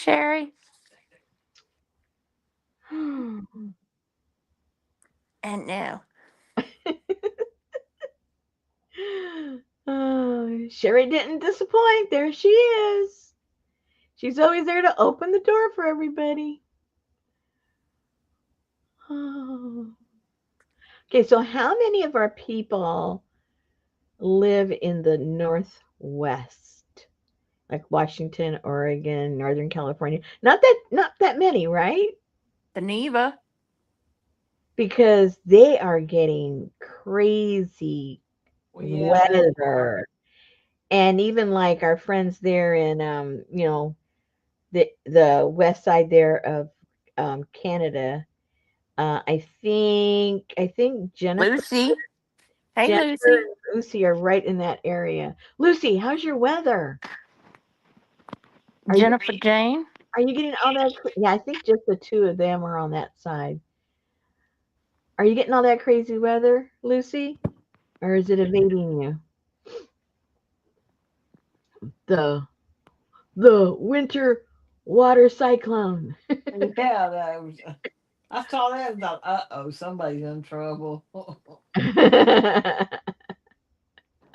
Sherry. Oh, And no. Sherry didn't disappoint. There she is. She's always there to open the door for everybody. Oh. Okay, so how many of our people live in the Northwest? Like Washington, Oregon, Northern California. Not that many, right? The Neva. Because they are getting crazy Well, yeah, they are. weather. And even like our friends there in the west side there of Canada. I think Lucy. Hey, Jennifer Lucy. and Lucy are right in that area. Lucy, how's your weather? Are you Jennifer Jane. are you getting all that? Yeah, I think just the two of them are on that side. Are you getting all that crazy weather, Lucy, or is it evading you? The the winter water cyclone. Yeah, that was, I saw that and thought, uh-oh, somebody's in trouble.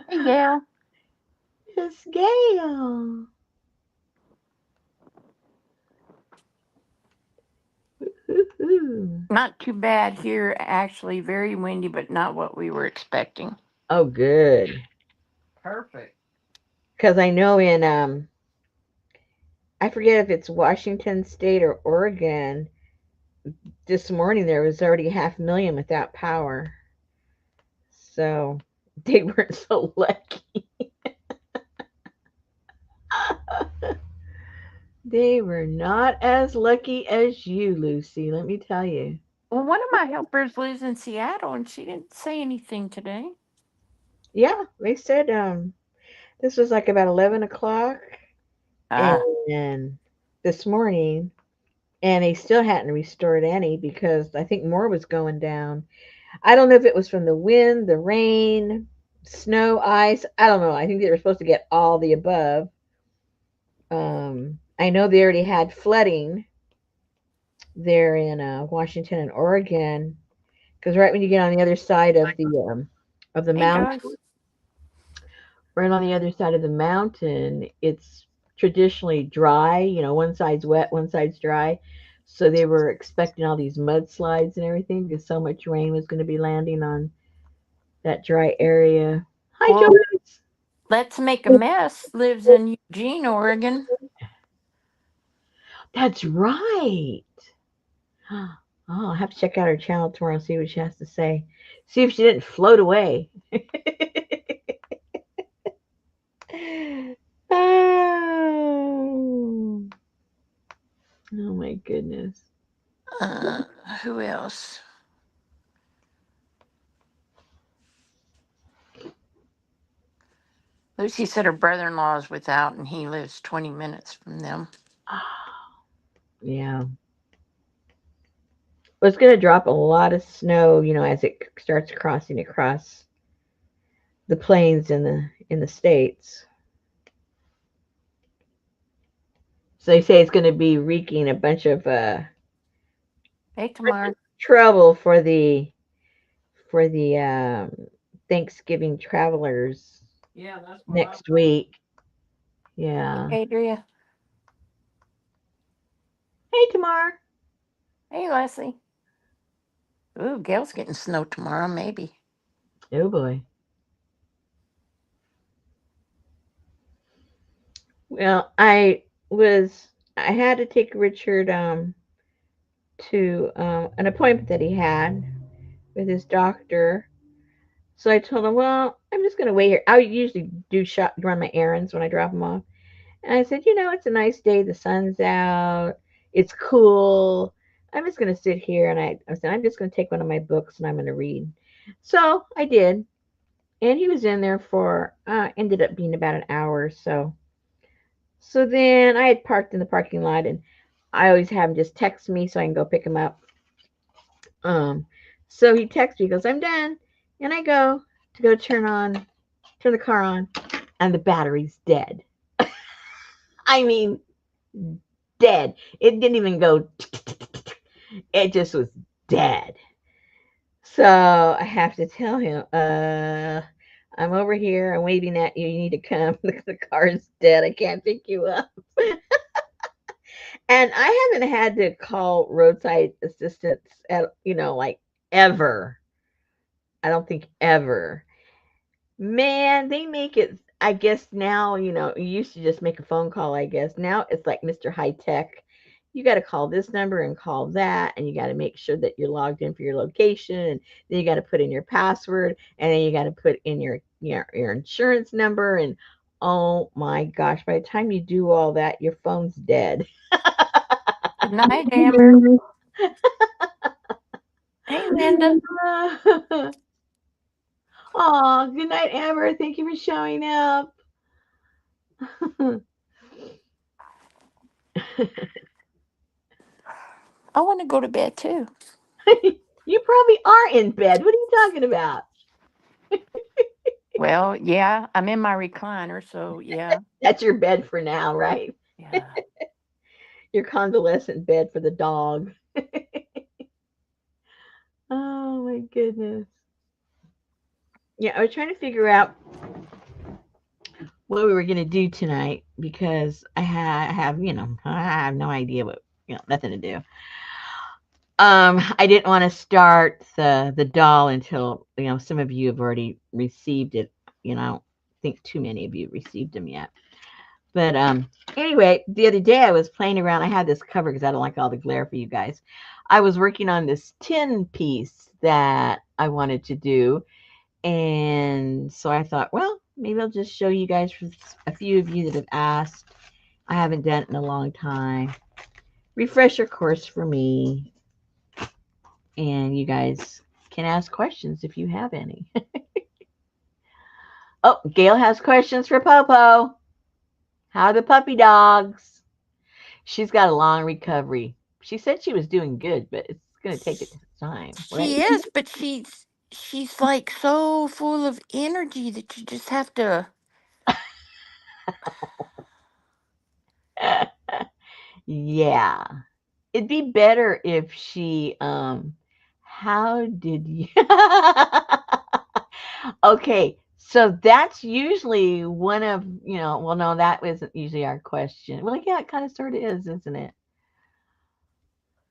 Hey, Gail. Miss Gail. Woo-hoo. Not too bad here, actually. Very windy, but not what we were expecting. Oh, good. Perfect. Because I know in I forget if it's Washington State or Oregon. This morning there was already 500,000 without power, so they weren't so lucky. They were not as lucky as you, Lucy. Let me tell you. Well, one of my helpers lives in Seattle, and she didn't say anything today. Yeah, they said this was like about 11 o'clock, Ah, and this morning, and they still hadn't restored any because I think more was going down. I don't know if it was from the wind, the rain, snow, ice. I don't know. I think they were supposed to get all the above. I know they already had flooding there in Washington and Oregon because right when you get on the other side of the hey, mountain, Joyce. right on the other side of the mountain, it's traditionally dry. One side's wet, one side's dry. So they were expecting all these mudslides and everything because so much rain was going to be landing on that dry area. Hi, Well, Joyce. Let's Make a Mess lives in Eugene, Oregon. That's right. Oh, I'll have to check out her channel tomorrow and see what she has to say. See if she didn't float away. Oh, oh my goodness. Uh, who else? Lucy said her brother in law is without, and he lives 20 minutes from them. Yeah. Well, it's going to drop a lot of snow, as it starts crossing across the plains in the states. So they say it's going to be wreaking a bunch of Hey, Tamar. trouble for the Thanksgiving travelers Yeah, that's what I. next week. Hey, Yeah. Adria. Hey, Tamar. Hey, Leslie. Ooh, Gail's getting snow tomorrow, maybe. Oh boy. Well, I had to take Richard to an appointment that he had with his doctor. So I told him, well, I'm just gonna wait here. I usually run my errands when I drop him off. And I said, it's a nice day. The sun's out. It's cool. I'm just going to sit here and I said, I'm just going to take one of my books and I'm going to read. So I did. And he was in there for, ended up being about an hour or so. So then I had parked in the parking lot and I always have him just text me so I can go pick him up. Um, so he texts me, he goes, I'm done. And I go to go turn the car on, and the battery's dead. I mean, dead. It didn't even go. It just was dead. So I have to tell him, I'm over here. I'm waving at you. You need to come. The car's dead. I can't pick you up. And I haven't had to call roadside assistance at, like ever. I don't think ever. Man, they make it, I guess now, you used to just make a phone call, I guess. Now it's like Mr. High Tech. You got to call this number and call that, and you got to make sure that you're logged in for your location, and then you got to put in your password, and then you got to put in your insurance number, and oh my gosh, by the time you do all that, your phone's dead. Good night, Amber. Hey, Linda. Oh, good night, Amber. Thank you for showing up. I want to go to bed too. You probably are in bed. What are you talking about? Well, yeah, I'm in my recliner, so yeah, That's your bed for now, right? yeah. Your convalescent bed for the dog. Oh my goodness. Yeah, I was trying to figure out what we were gonna do tonight because I have no idea what nothing to do. I didn't want to start the doll until some of you have already received it. I don't think too many of you received them yet. But anyway, the other day I was playing around. I had this cover because I don't like all the glare for you guys. I was working on this tin piece that I wanted to do, and so I thought, well, maybe I'll just show you guys for a few of you that have asked. I haven't done it in a long time. Refresher course for me, and you guys can ask questions if you have any. Oh, Gail has questions for Popo. How are the puppy dogs? She's got a long recovery. She said she was doing good, but it's going to take its time, right? She is, but she's like so full of energy that you just have to. Yeah. It'd be better if she how did you Okay, so that's usually one of, well no, that wasn't usually our question. Well, yeah, it kind of sort of is, isn't it?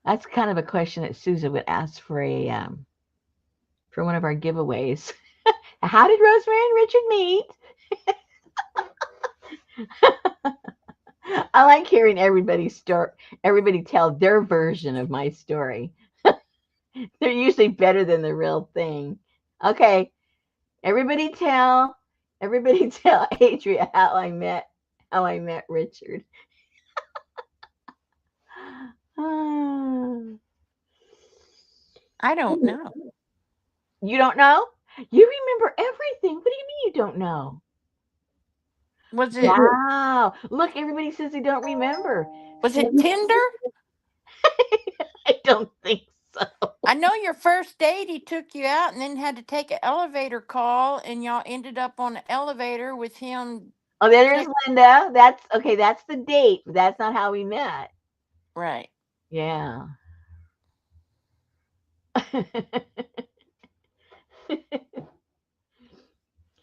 That's kind of a question that Susan would ask for one of our giveaways. How did Rosemary and Richard meet? I like hearing everybody tell their version of my story. They're usually better than the real thing. Okay, everybody tell Adria how I met Richard. I don't know. You don't know? You remember everything. What do you mean you don't know? Was it Wow. Look, everybody says they don't remember. was it Tinder? I don't think so. I know your first date he took you out and then had to take an elevator call and y'all ended up on the elevator with him. Oh, there's Linda. That's okay. That's the date. But that's not how we met. Right. Yeah.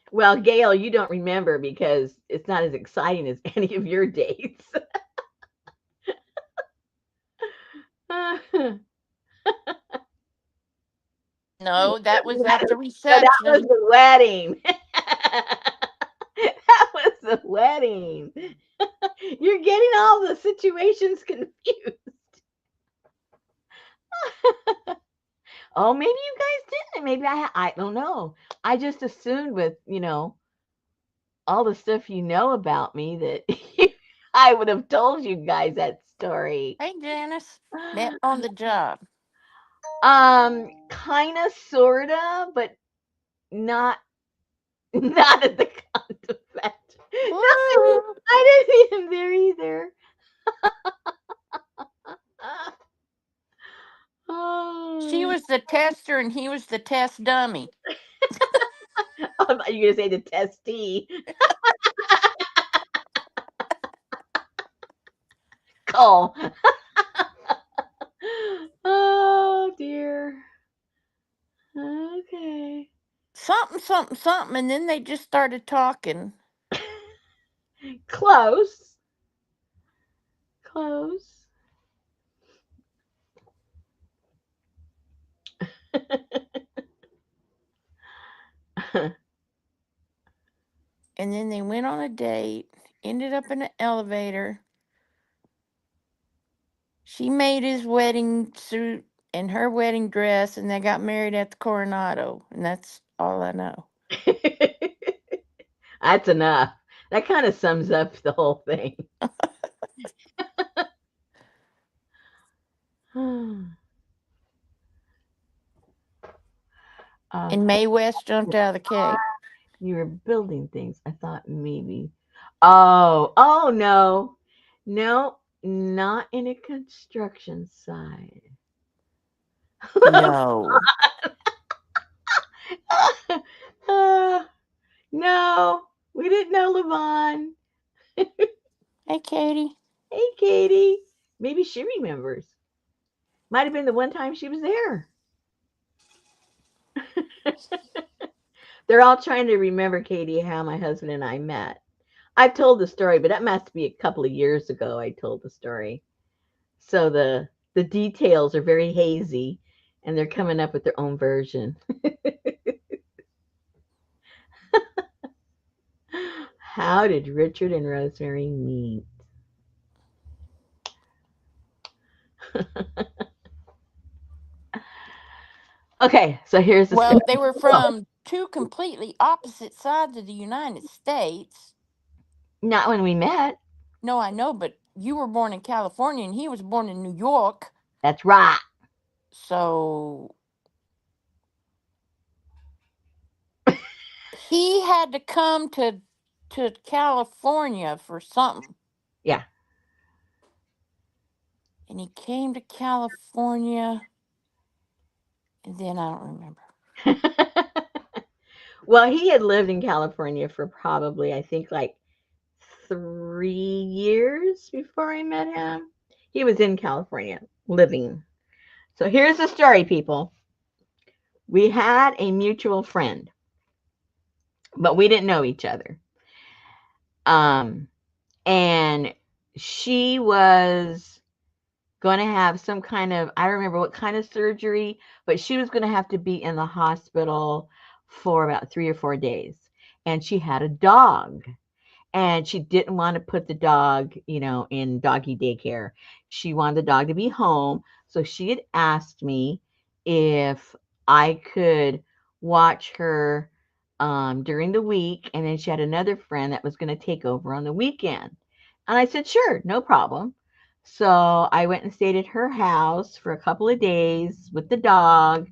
Well, Gail, you don't remember because it's not as exciting as any of your dates. No, No, that was at the that was reception. the wedding. That was the wedding. You're getting all the situations confused. Oh, maybe you guys didn't. Maybe I don't know. I just assumed with, all the stuff you know about me that I would have told you guys that story. Hey, Janice. Met on the job. Kind of, sorta, but not not at the convent. No, Woo! I didn't meet him there either. She Oh, was the tester and he was the test dummy. I thought you were gonna say the testee. asshole. Oh dear. Okay. Something, something, something, and then they just started talking. Close. Close. And then they went on a date, ended up in an elevator. She made his wedding suit and her wedding dress, and they got married at the Coronado. And that's all I know. That's enough. That kind of sums up the whole thing. And Okay. Mae West jumped out of the cake. You were building things. I thought maybe. Oh no. No, not in a construction site. No. Uh, no, we didn't know Levon. Hey, Katie. Hey, Katie. Maybe she remembers. Might have been the one time she was there. They're all trying to remember, Katie, how my husband and I met. I've told the story, but that must be a couple of years ago I told the story. So the details are very hazy and they're coming up with their own version. How did Richard and Rosemary meet? Okay, so here's the story. Well, they were from two completely opposite sides of the United States. Not when we met. No, I know, but you were born in California and he was born in New York. That's right. So he had to come to California for something. Yeah. And he came to California, and then I don't remember. Well, he had lived in California for probably, I think, like 3 years before I met him. He was in California living. So here's the story, people. We had a mutual friend, but we didn't know each other. Um, and she was going to have some kind of, I don't remember what kind of surgery, but she was going to have to be in the hospital for about 3 or 4 days. And she had a dog. And she didn't want to put the dog, in doggy daycare. She wanted the dog to be home. So she had asked me if I could watch her during the week. And then she had another friend that was going to take over on the weekend. And I said, sure, no problem. So I went and stayed at her house for a couple of days with the dog.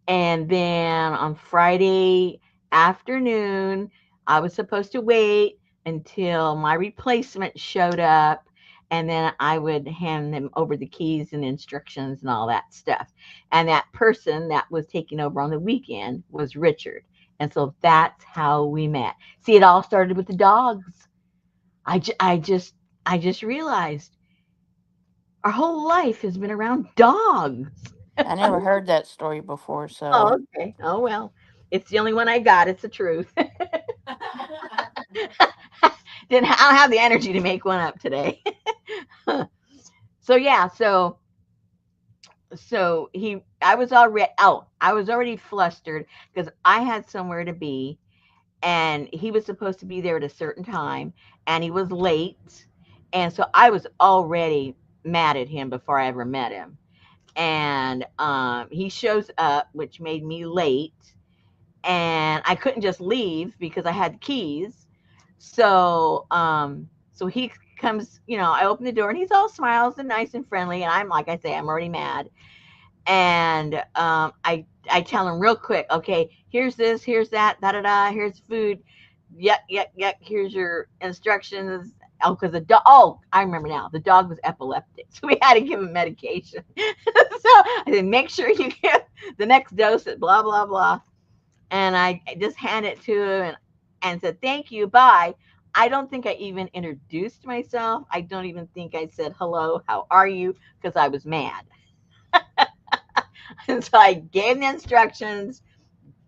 And then on Friday afternoon, I was supposed to wait until my replacement showed up. And then I would hand them over the keys and instructions and all that stuff. And that person that was taking over on the weekend was Richard. And so that's how we met. See, it all started with the dogs. I just realized our whole life has been around dogs. I never heard that story before, so Oh, okay. Oh, well. It's the only one I got. It's the truth. Didn't I don't have the energy to make one up today. So yeah, so he I was already flustered because I had somewhere to be and he was supposed to be there at a certain time and he was late. And so I was already mad at him before I ever met him. And he shows up, which made me late. And I couldn't just leave because I had keys. So he comes, I open the door and he's all smiles and nice and friendly. And I'm like I say, I'm already mad. And I tell him real quick, okay, here's this, here's that, da da da, here's food, yuck, here's your instructions. Oh, because the dog. Oh, I remember now. The dog was epileptic, so we had to give him medication. So I said, make sure you get the next dose at blah blah blah. And I just handed it to him and said, thank you, bye. I don't think I even introduced myself. I don't even think I said hello, how are you? Because I was mad. And so I gave the instructions,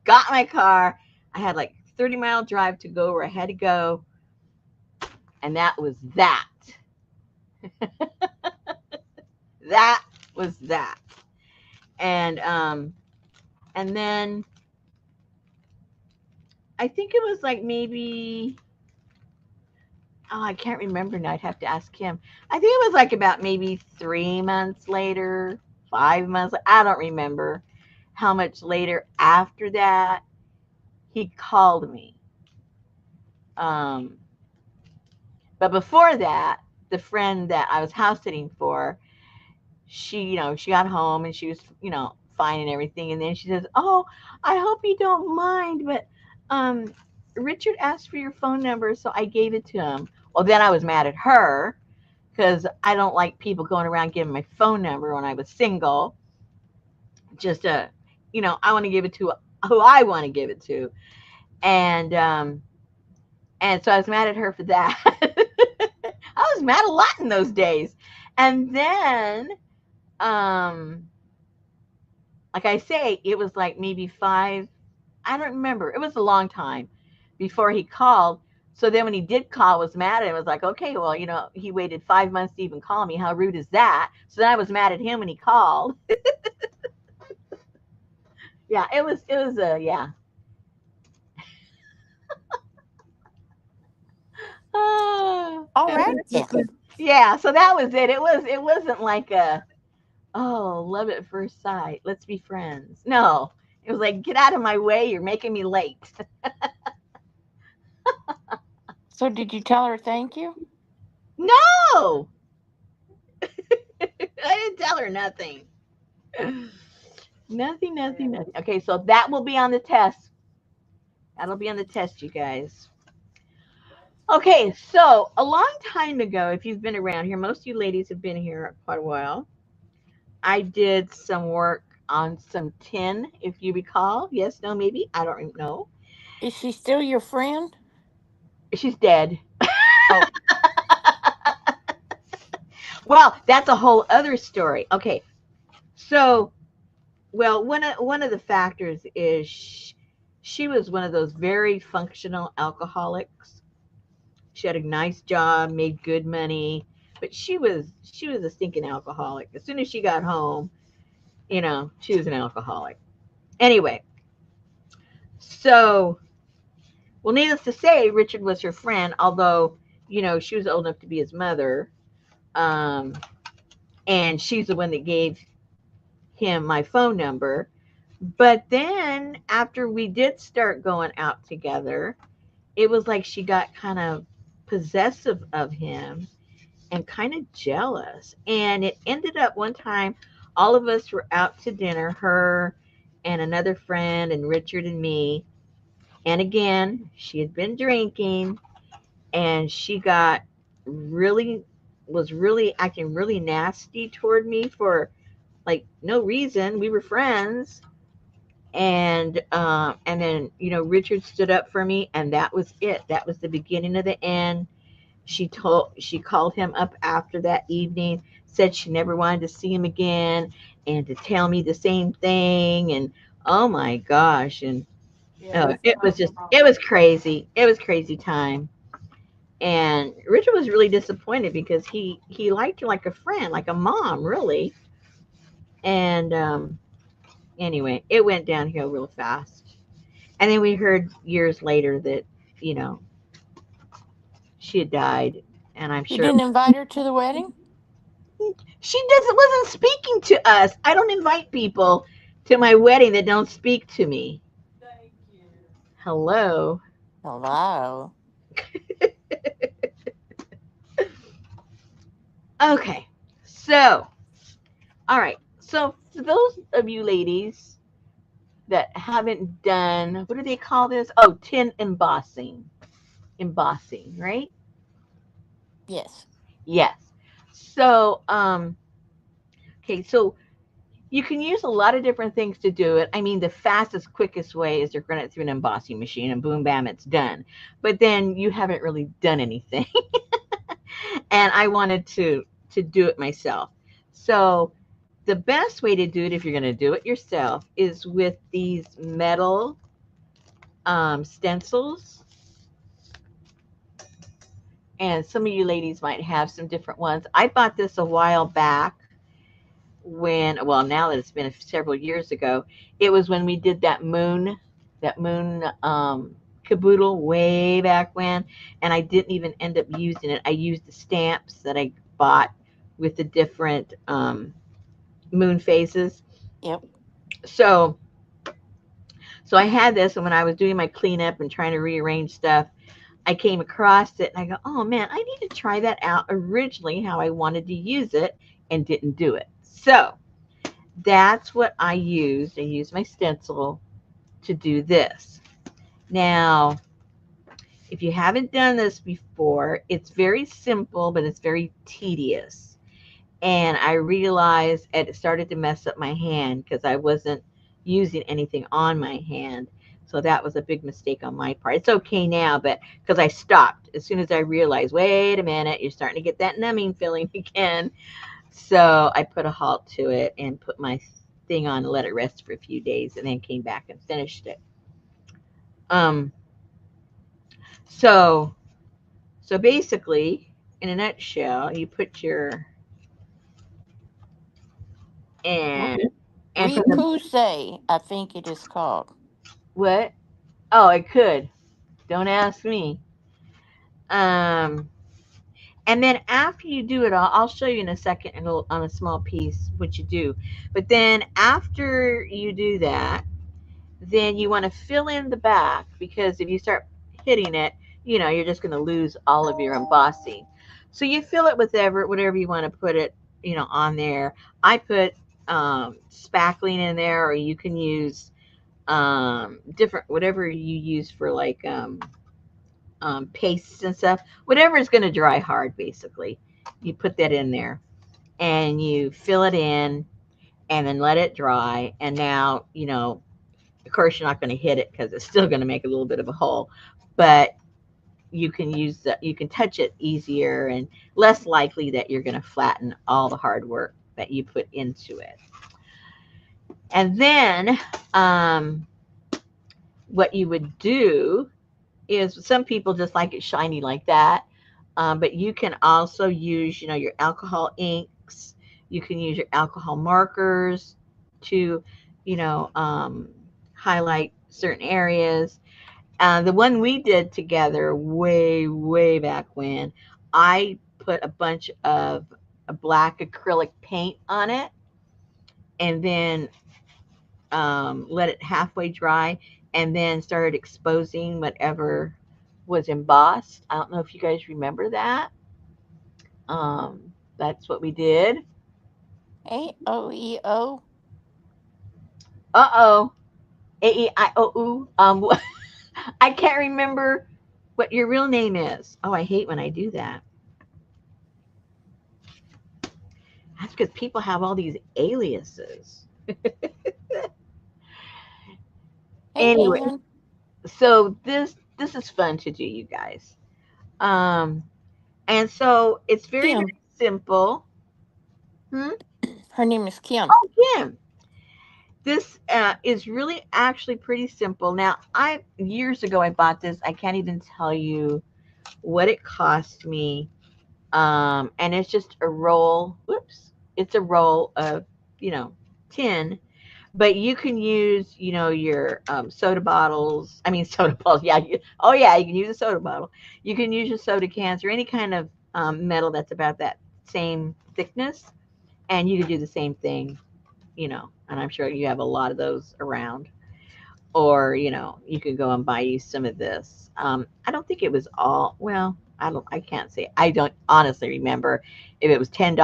got my car. I had like 30-mile drive to go where I had to go, and that was that. That was that. And and then I think it was like maybe, oh, I can't remember now. I'd have to ask him. I think it was like about maybe 3 months later, 5 months. I don't remember how much later after that he called me. Um, but before that, the friend that I was house sitting for, she got home and she was, fine and everything. And then she says, "Oh, I hope you don't mind, but um, Richard asked for your phone number, so I gave it to him." Well, then I was mad at her because I don't like people going around giving my phone number when I was single. Just I want to give it to who I want to give it to, and so I was mad at her for that. I was mad a lot in those days, and then um, like I say, it was like maybe five. I don't remember. It was a long time before he called. So then when he did call, I was mad at him. I was like, okay, well, he waited 5 months to even call me. How rude is that? So then I was mad at him when he called. Yeah, yeah. Oh, All right then. yeah, so that was it. It wasn't like oh, love at first sight. Let's be friends. No. It was like, get out of my way, you're making me late. So did you tell her thank you? No. I didn't tell her nothing. Nothing, nothing, nothing. Okay, so that will be on the test. That'll be on the test, you guys. Okay, so a long time ago, if you've been around here, most of you ladies have been here quite a while. I did some work on some tin, if you recall. Yes, no, maybe. I don't know. Is she still your friend? She's dead. Oh, Well, that's a whole other story. Okay, so well, one of the factors is she was one of those very functional alcoholics. She had a nice job, made good money, but she was a stinking alcoholic. As soon as she got home, she was an alcoholic. Anyway, so well, needless to say, Richard was her friend, although she was old enough to be his mother, um, and she's the one that gave him my phone number. But then after we did start going out together, it was like she got kind of possessive of him and kind of jealous. And it ended up one time, all of us were out to dinner, her and another friend, and Richard and me. And again, she had been drinking and she got really, was really acting really nasty toward me for like no reason. We were friends. And then Richard stood up for me, and that was it. That was the beginning of the end. She called him up after that evening, said she never wanted to see him again, and to tell me the same thing. And oh my gosh, and it was crazy. It was crazy time. And Richard was really disappointed because he liked her like a friend, like a mom, really. And anyway, it went downhill real fast. And then we heard years later that, you know, she had died. And I'm you sure didn't invite her to the wedding? she doesn't wasn't speaking to us. I don't invite people to my wedding that don't speak to me. Hello. Hello. Okay. So, all right. So, for those of you ladies that haven't done, what do they call this? Oh, tin embossing. Embossing, right? Yes. Yes. So, okay, so You can use a lot of different things to do it. I mean, the fastest, quickest way is to run it through an embossing machine and boom, bam, it's done. But then you haven't really done anything. And I wanted to do it myself. So the best way to do it if you're going to do it yourself is with these metal stencils. And some of you ladies might have some different ones. I bought this a while back when, well, now that it's been several years ago, it was when we did that moon caboodle way back when, and I didn't even end up using it. I used the stamps that I bought with the different moon phases. Yep. So, so I had this, and when I was doing my cleanup and trying to rearrange stuff, I came across it, and I go, "Oh man, I need to try that out." Originally, how I wanted to use it, and didn't do it. So that's what I used. I used my stencil to do this. Now, if you haven't done this before, it's very simple, but it's very tedious. And I realized it started to mess up my hand because I wasn't using anything on my hand. So that was a big mistake on my part. It's okay now, but because I stopped as soon as I realized, wait a minute, you're starting to get that numbing feeling again. So I put a halt to it and put my thing on and let it rest for a few days and then came back and finished it. Um, so so basically, in a nutshell, you put your R- and from the Repousse, I think it is called. what? Oh, it could. Don't ask me. Um, and then after you do it all, I'll show you in a second on a small piece what you do. But then after you do that, then you want to fill in the back because if you start hitting it, you're just going to lose all of your embossing. So you fill it with whatever you want to put it, on there. I put spackling in there, or you can use different whatever you use for like pastes and stuff. Whatever is going to dry hard, basically. You put that in there and you fill it in and then let it dry. And now, of course, you're not going to hit it because it's still going to make a little bit of a hole, but you can touch it easier and less likely that you're going to flatten all the hard work that you put into it. And then what you would do is some people just like it shiny like that, but you can also use your alcohol inks. You can use your alcohol markers to highlight certain areas. The one we did together way back when, I put a bunch of a black acrylic paint on it and then let it halfway dry and then started exposing whatever was embossed. I don't know if you guys remember that. That's what we did. AOEO. Uh oh. A-E-I-O-U. I can't remember what your real name is. Oh, I hate when I do that. That's because people have all these aliases. Hey, Anyway, Ann. so this is fun to do, you guys. Um, and so it's very Kim. simple. Hmm? Her name is Kim. Oh, Kim, this is really actually pretty simple. Now, I years ago I bought this. I can't even tell you what it cost me. And it's just a roll. Whoops, it's a roll of you know tin. But you can use, your soda bottles. I mean, soda bottles. Yeah. Oh, yeah. You can use a soda bottle. You can use your soda cans or any kind of metal that's about that same thickness, and you can do the same thing. And I'm sure you have a lot of those around. Or you could go and buy you some of this. I don't think it was all. Well, I can't say. I don't honestly remember if it was $10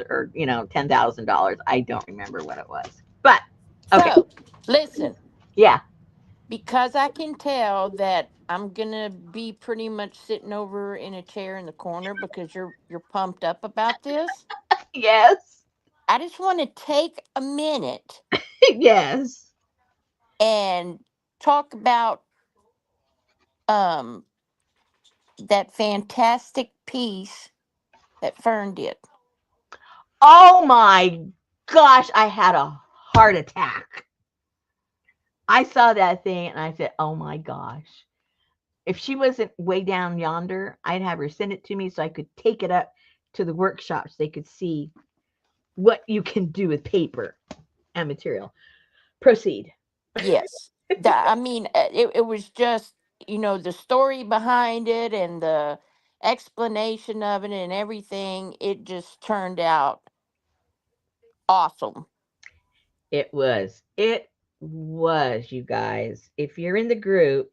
or $10,000. I don't remember what it was. But okay. So, listen, Yeah. because I can tell that I'm gonna be pretty much sitting over in a chair in the corner because you're pumped up about this. Yes. I just want to take a minute Yes. and talk about um that fantastic piece that Fern did. Oh my gosh, I had a heart attack. I saw that thing and I said, "Oh my gosh." If she wasn't way down yonder, I'd have her send it to me so I could take it up to the workshops. They could see what you can do with paper and material. Proceed. Yes. I mean, it was just, the story behind it and the explanation of it and everything. It just turned out awesome. It was. It was, you guys. If you're in the group,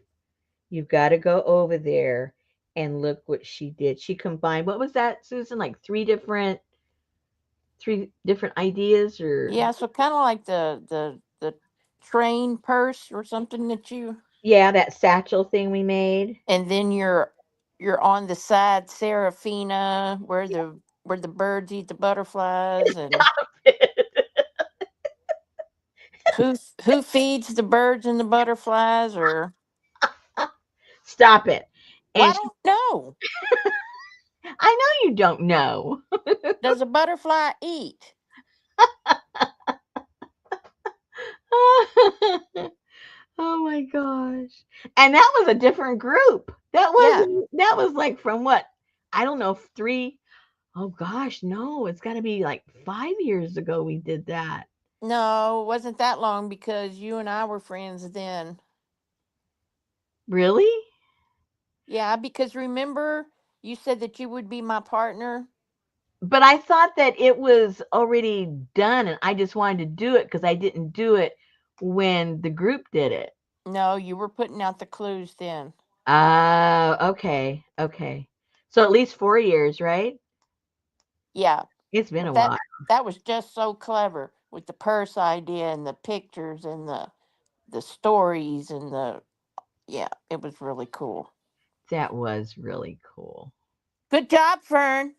you've got to go over there and look what she did. She combined, what was that, Susan? Like three different ideas or Yeah, so kind of like the train purse or something that you, yeah, that satchel thing we made. and then you're on the side Serafina where the birds eat the butterflies, and who feeds the birds and the butterflies, or Stop it. well, I And she, don't know. I know you don't know. Does a butterfly eat? Oh my gosh. And that was a different group. Yeah. That was like from what? I don't know, three. Oh gosh, no, it's got to be like 5 years ago we did that. No, it wasn't that long because you and I were friends then. Really? Yeah, because remember you said that you would be my partner? But I thought that it was already done and I just wanted to do it because I didn't do it when the group did it. No, you were putting out the clues then. Okay. Okay. So at least 4 years, right? Yeah, It's been but a that while. that was just so clever with the purse idea and the pictures and the stories and the yeah, it was really cool. That was really cool. Good job, Fern.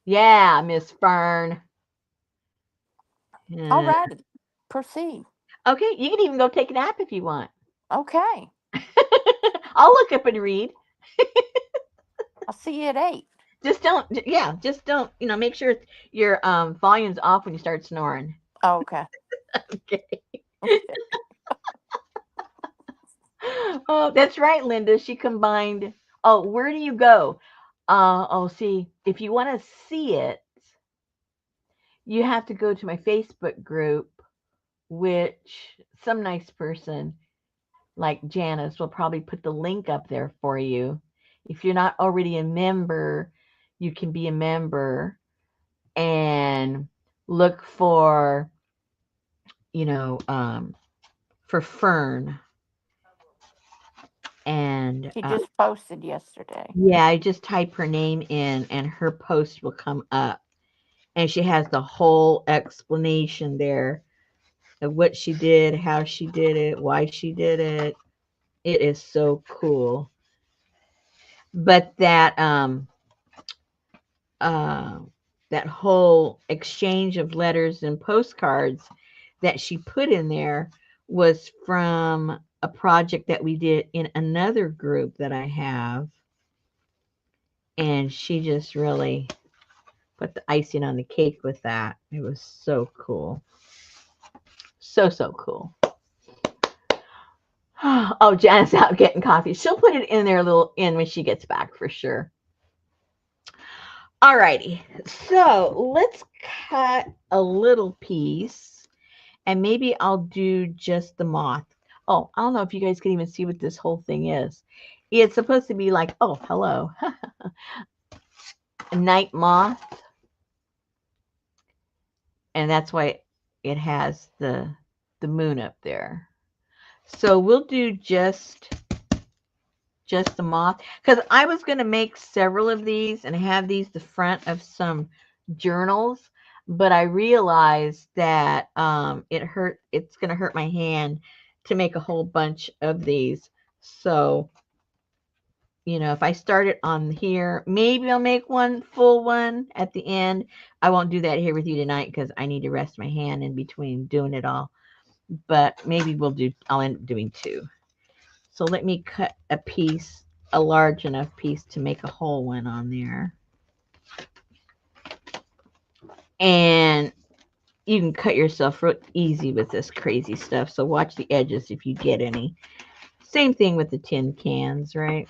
Yeah, Miss Fern. All Uh, righty. Proceed. okay, you can even go take a nap if you want. Okay. I'll look up and read. I'll see you at 8. Just don't, yeah, just don't, make sure your volume's off when you start snoring. Okay. Okay. Oh, that's right, Linda. She combined. Oh, where do you go? See, if you want to see it, you have to go to my Facebook group, which some nice person like Janice will probably put the link up there for you. If you're not already a member, you can be a member and look you know, um, for Fern. And She just posted yesterday. yeah, I just type her name in and her post will come up. And she has the whole explanation there of what she did, how she did it, why she did it. It is so cool. But uh, that whole exchange of letters and postcards that she put in there was from a project that we did in another group that I have. And she just really put the icing on the cake with that. It was so cool. So, so cool. Oh, Janet's out getting coffee. She'll put it in there a little in when she gets back for sure. Alrighty. So let's cut a little piece and maybe I'll do just the moth. Oh, I don't know if you guys can even see what this whole thing is. It's supposed to be like, oh, hello, a night moth. And that's why it has the moon up there. So we'll do just the moth because I was going to make several of these and have these the front of some journals, but I realized that it's going to hurt my hand to make a whole bunch of these. So if I start it on here, maybe I'll make one full one at the end. I won't do that here with you tonight because I need to rest my hand in between doing it all. But maybe I'll end up doing two. So let me cut a large enough piece to make a whole one on there. And you can cut yourself real easy with this crazy stuff. So watch the edges if you get any. Same thing with the tin cans, right?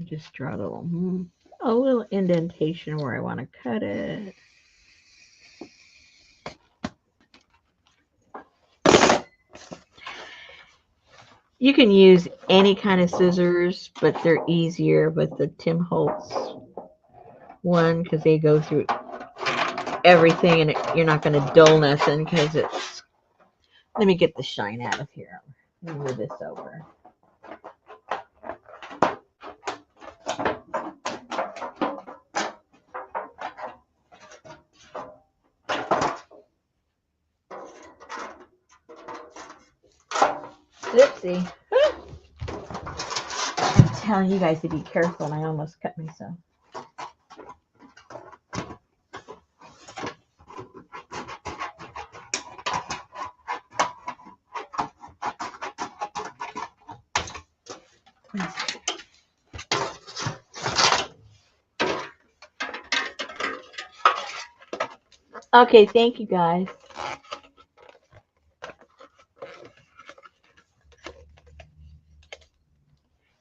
Just draw a little indentation where I want to cut it. You can use any kind of scissors, but they're easier with the Tim Holtz one because they go through everything and you're not going to dull nothing because it's... Let me get the shine out of here. Let me move this over. Oopsie. I'm telling you guys to be careful and I almost cut myself. Okay, thank you guys.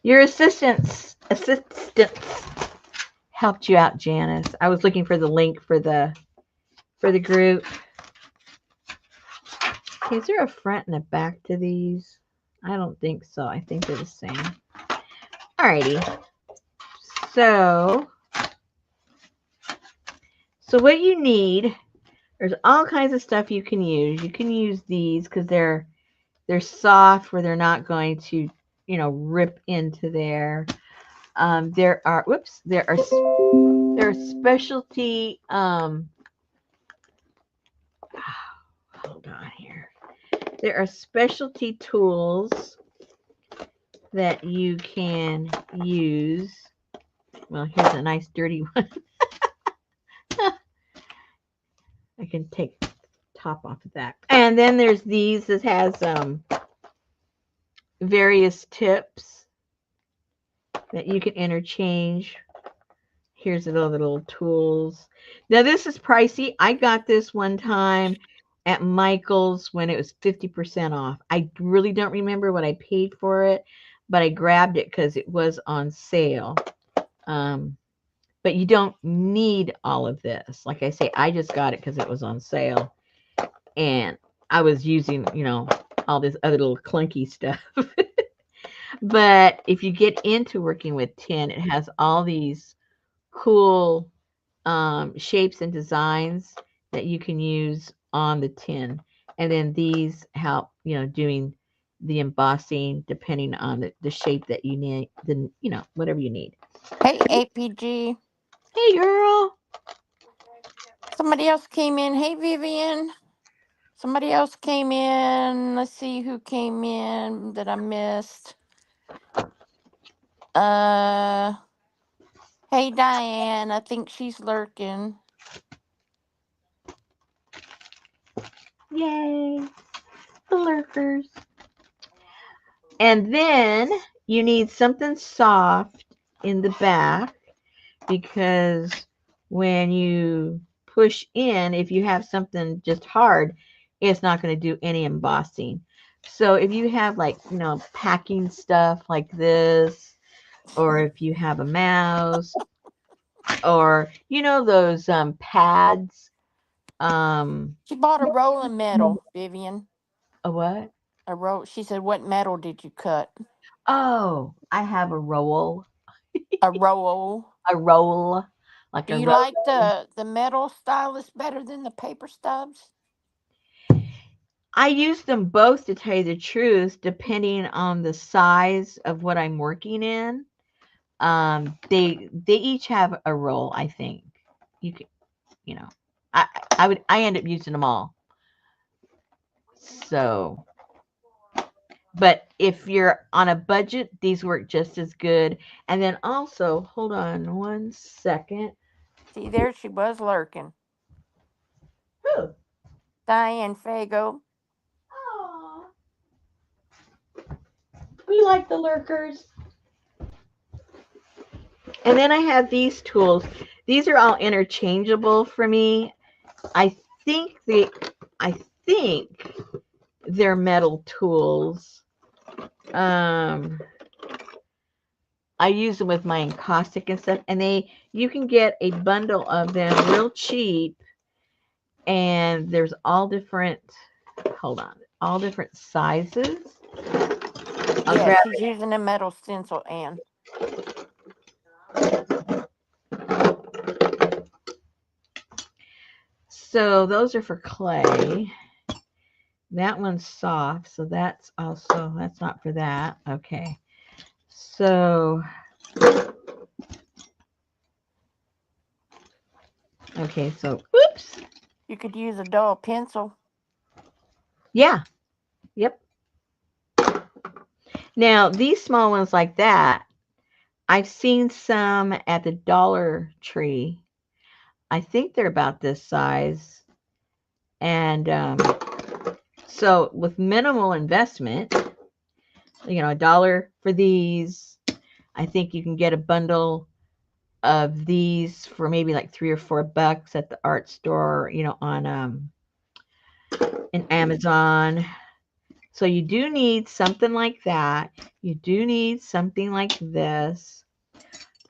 Your assistants helped you out, Janice. I was looking for the link for the group. Okay, is there a front and a back to these? I don't think so. I think they're the same. Alrighty. So what you need, there's all kinds of stuff you can use. You can use these because they're soft where they're not going to, rip into there. There are specialty hold on here. There are specialty tools that you can use. Well, here's a nice dirty one. I can take the top off of that. And then there's these. This has various tips that you can interchange. Here's the little tools. Now this is pricey. I got this one time at Michael's when it was 50% off. I really don't remember what I paid for it, but I grabbed it because it was on sale. But you don't need all of this. Like I say, I just got it because it was on sale. And I was using, all this other little clunky stuff. But if you get into working with tin, it has all these cool shapes and designs that you can use on the tin. And then these help, doing the embossing depending on the shape that you need, whatever you need. Hey, APG. Hey, girl. Somebody else came in. Hey, Vivian. Somebody else came in. Let's see who came in that I missed. Uh, hey, Diane. I think she's lurking. Yay, the lurkers. And then you need something soft in the back because when you push in, if you have something just hard, it's not going to do any embossing. So if you have packing stuff like this, or if you have a mouse, or those pads. She bought a rolling metal, Vivian. A what? A roll. She said, "What metal did you cut?" Oh, I have a roll. A roll. A roll. Like Do a you roll. like the metal stylus better than the paper stubs? I use them both to tell you the truth, depending on the size of what I'm working in. They each have a roll, I think. You can, you know. I end up using them all. So, but if you're on a budget, these work just as good. And then also, hold on 1 second. See, there she was lurking. Who? Diane Fago. Aw, we like the lurkers. And then I have these tools. These are all interchangeable for me. I think they, I think they're metal tools. I use them with my encaustic and stuff, and you can get a bundle of them real cheap, and there's all different, hold on, all different sizes. I'll Yeah, grab she's it. using a metal stencil, Anne. So those are for clay. That one's soft, so that's not for that. Okay. So, okay, so, oops. You could use a dull pencil. Yeah, yep. Now, these small ones like that, I've seen some at the Dollar Tree. I think they're about this size. And so with minimal investment, $1 for these. I think you can get a bundle of these for maybe like $3 or $4 at the art store, on in Amazon. So you do need something like that. You do need something like this.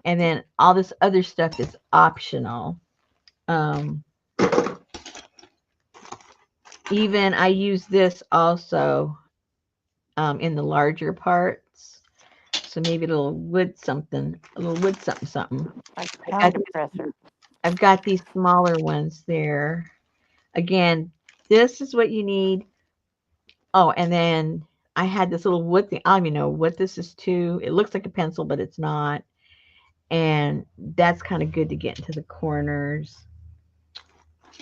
And then all this other stuff is optional. Um, Even I use this also in the larger parts. So maybe a little wood something. Like I've got, pound presser. I've got these smaller ones there. Again, this is what you need. Oh, and then I had this little wood thing. I don't even know what this is to. It looks like a pencil, but it's not. And that's kind of good to get into the corners.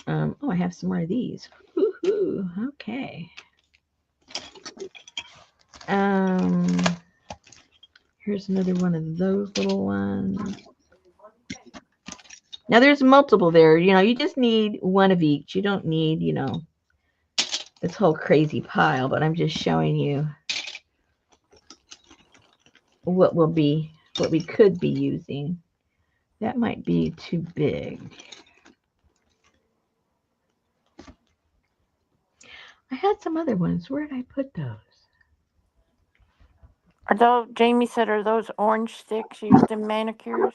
Oh, I have some more of these. Woohoo! Okay. Um, Here's another one of those little ones. Now there's multiple there. You just need one of each. You don't need, this whole crazy pile, but I'm just showing you what we could be using. That might be too big. I had some other ones. Where did I put those? Jamie said, are those orange sticks used in manicures?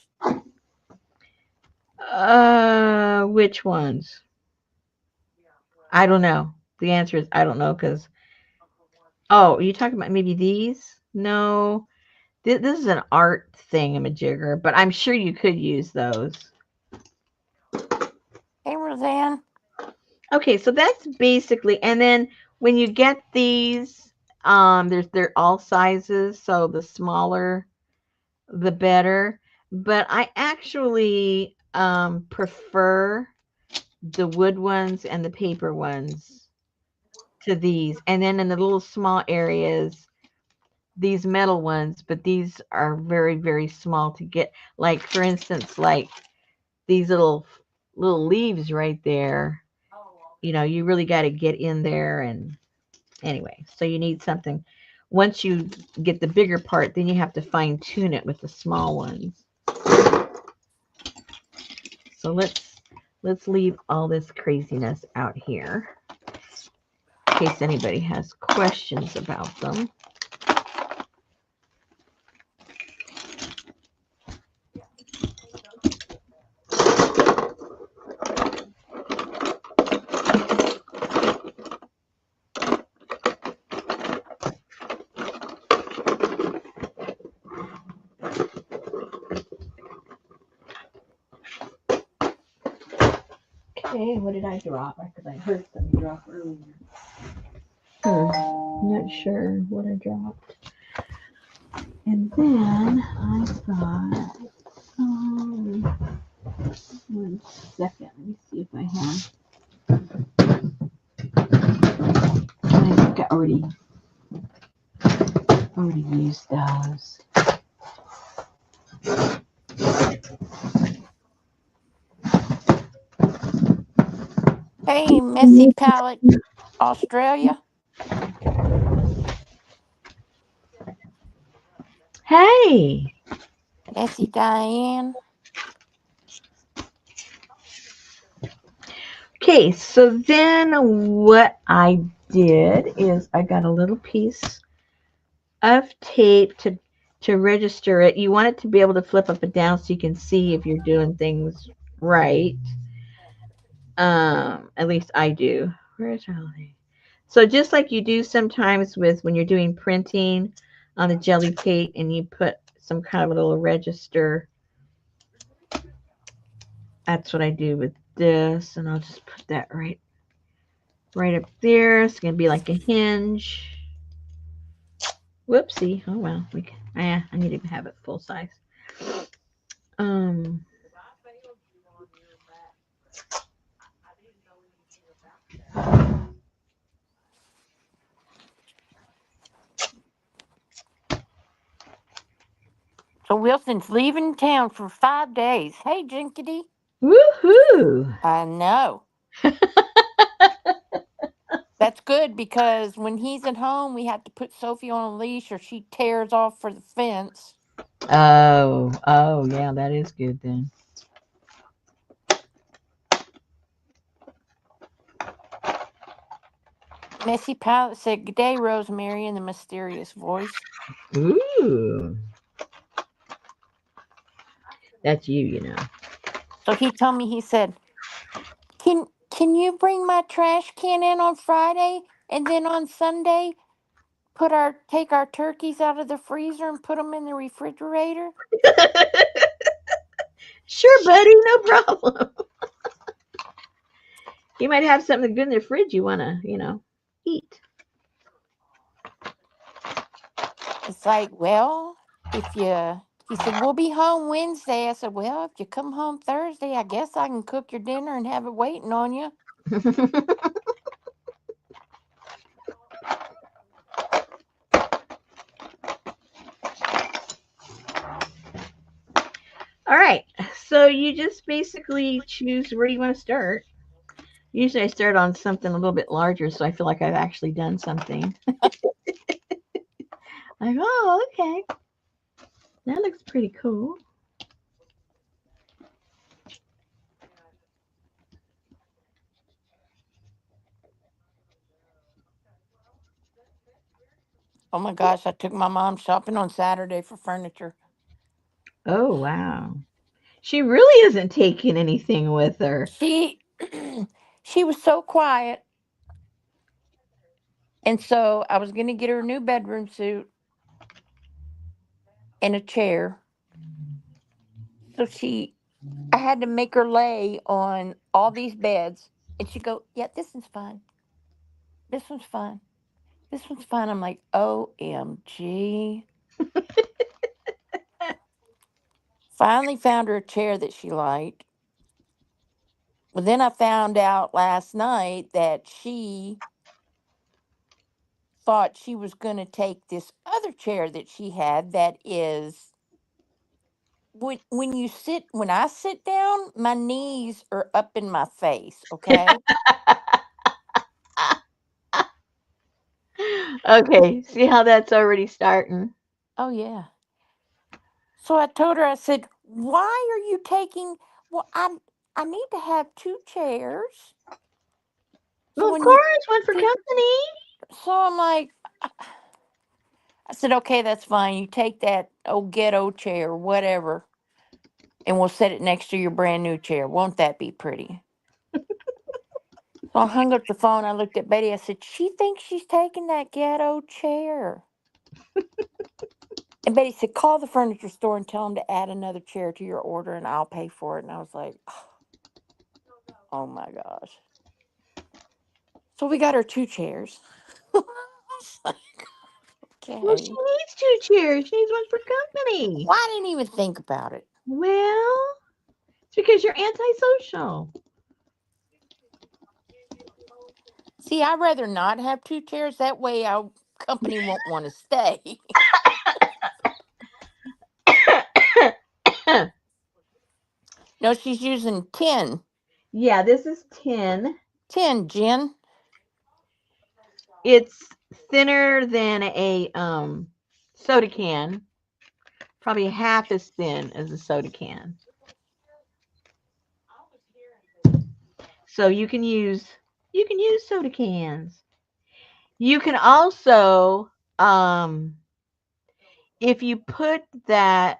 Which ones? I don't know. The answer is I don't know because. Oh, are you talking about maybe these? No, this is an art thingamajigger, but I'm sure you could use those. Hey, Roseanne. Okay, so that's basically, and then when you get these, they're all sizes, so the smaller, the better. But I actually prefer the wood ones and the paper ones to these. And then in the little small areas, these metal ones, but these are very, very small to get. Like, for instance, like these little leaves right there. You really got to get in there. And anyway, so you need something. Once you get the bigger part, then you have to fine tune it with the small ones. So let's leave all this craziness out here in case anybody has questions about them. Okay, what did I drop? Because I heard something drop earlier. Not sure what I dropped. And then I've got 1 second. Let me see if I have those. Hey, Messy Palette, Australia. Hey. Messy Diane. Okay, so then what I did is I got a little piece of tape to register it. You want it to be able to flip up and down so you can see if you're doing things right. At least I do. Where's Holly? So just like you do sometimes with when you're doing printing on the jelly tape and you put some kind of a little register. That's what I do with this, and I'll just put that right up there. It's gonna be like a hinge. Whoopsie. Oh well. I need to have it full size. Um. So Wilson's leaving town for 5 days. Hey, Jinkity. Woohoo! I know. That's good because when he's at home, we have to put Sophie on a leash or she tears off for the fence. Oh, yeah, that is good then. Messy Palette said, "Good day, Rosemary," in the mysterious voice. Ooh, that's you. So he told me, he said, Can you bring my trash can in on Friday and then on Sunday take our turkeys out of the freezer and put them in the refrigerator?" Sure, buddy, no problem. You might have something good in the fridge you wanna eat. It's like, well, if you, he said, "We'll be home Wednesday." I said, "Well, if you come home Thursday, I guess I can cook your dinner and have it waiting on you." All right, so you just basically choose where you want to start. Usually I start on something a little bit larger so I feel like I've actually done something. Like, oh, okay. That looks pretty cool. Oh my gosh, I took my mom shopping on Saturday for furniture. Oh, wow. She really isn't taking anything with her. She she was so quiet. And so I was going to get her a new bedroom suit and a chair. So I had to make her lay on all these beds. And she'd go, "Yeah, this one's fine. This one's fine. This one's fine." I'm like, OMG. Finally found her a chair that she liked. Well, then I found out last night that she thought she was going to take this other chair that she had that is, when I sit down, my knees are up in my face, okay? Okay, see how that's already starting? Oh yeah. So I told her, I said, "Why are you taking, well, I need to have two chairs." So Well, of when you course, one for do, company. so I'm like, I said, "Okay, that's fine. You take that old ghetto chair, whatever, and we'll set it next to your brand new chair. Won't that be pretty?" So I hung up the phone. I looked at Betty. I said, "She thinks she's taking that ghetto chair." And Betty said, "Call the furniture store and tell them to add another chair to your order and I'll pay for it." And I was like, oh my gosh. So we got her two chairs. Well, she Okay. needs two chairs. She needs one for company. Well, I didn't even think about it. Well, it's because you're antisocial. See, I'd rather not have two chairs. That way our company won't want to stay. No, she's using 10. Yeah, this is tin. 10, Jen. It's thinner than a soda can, probably half as thin as a soda can. So you can use soda cans. You can also if you put that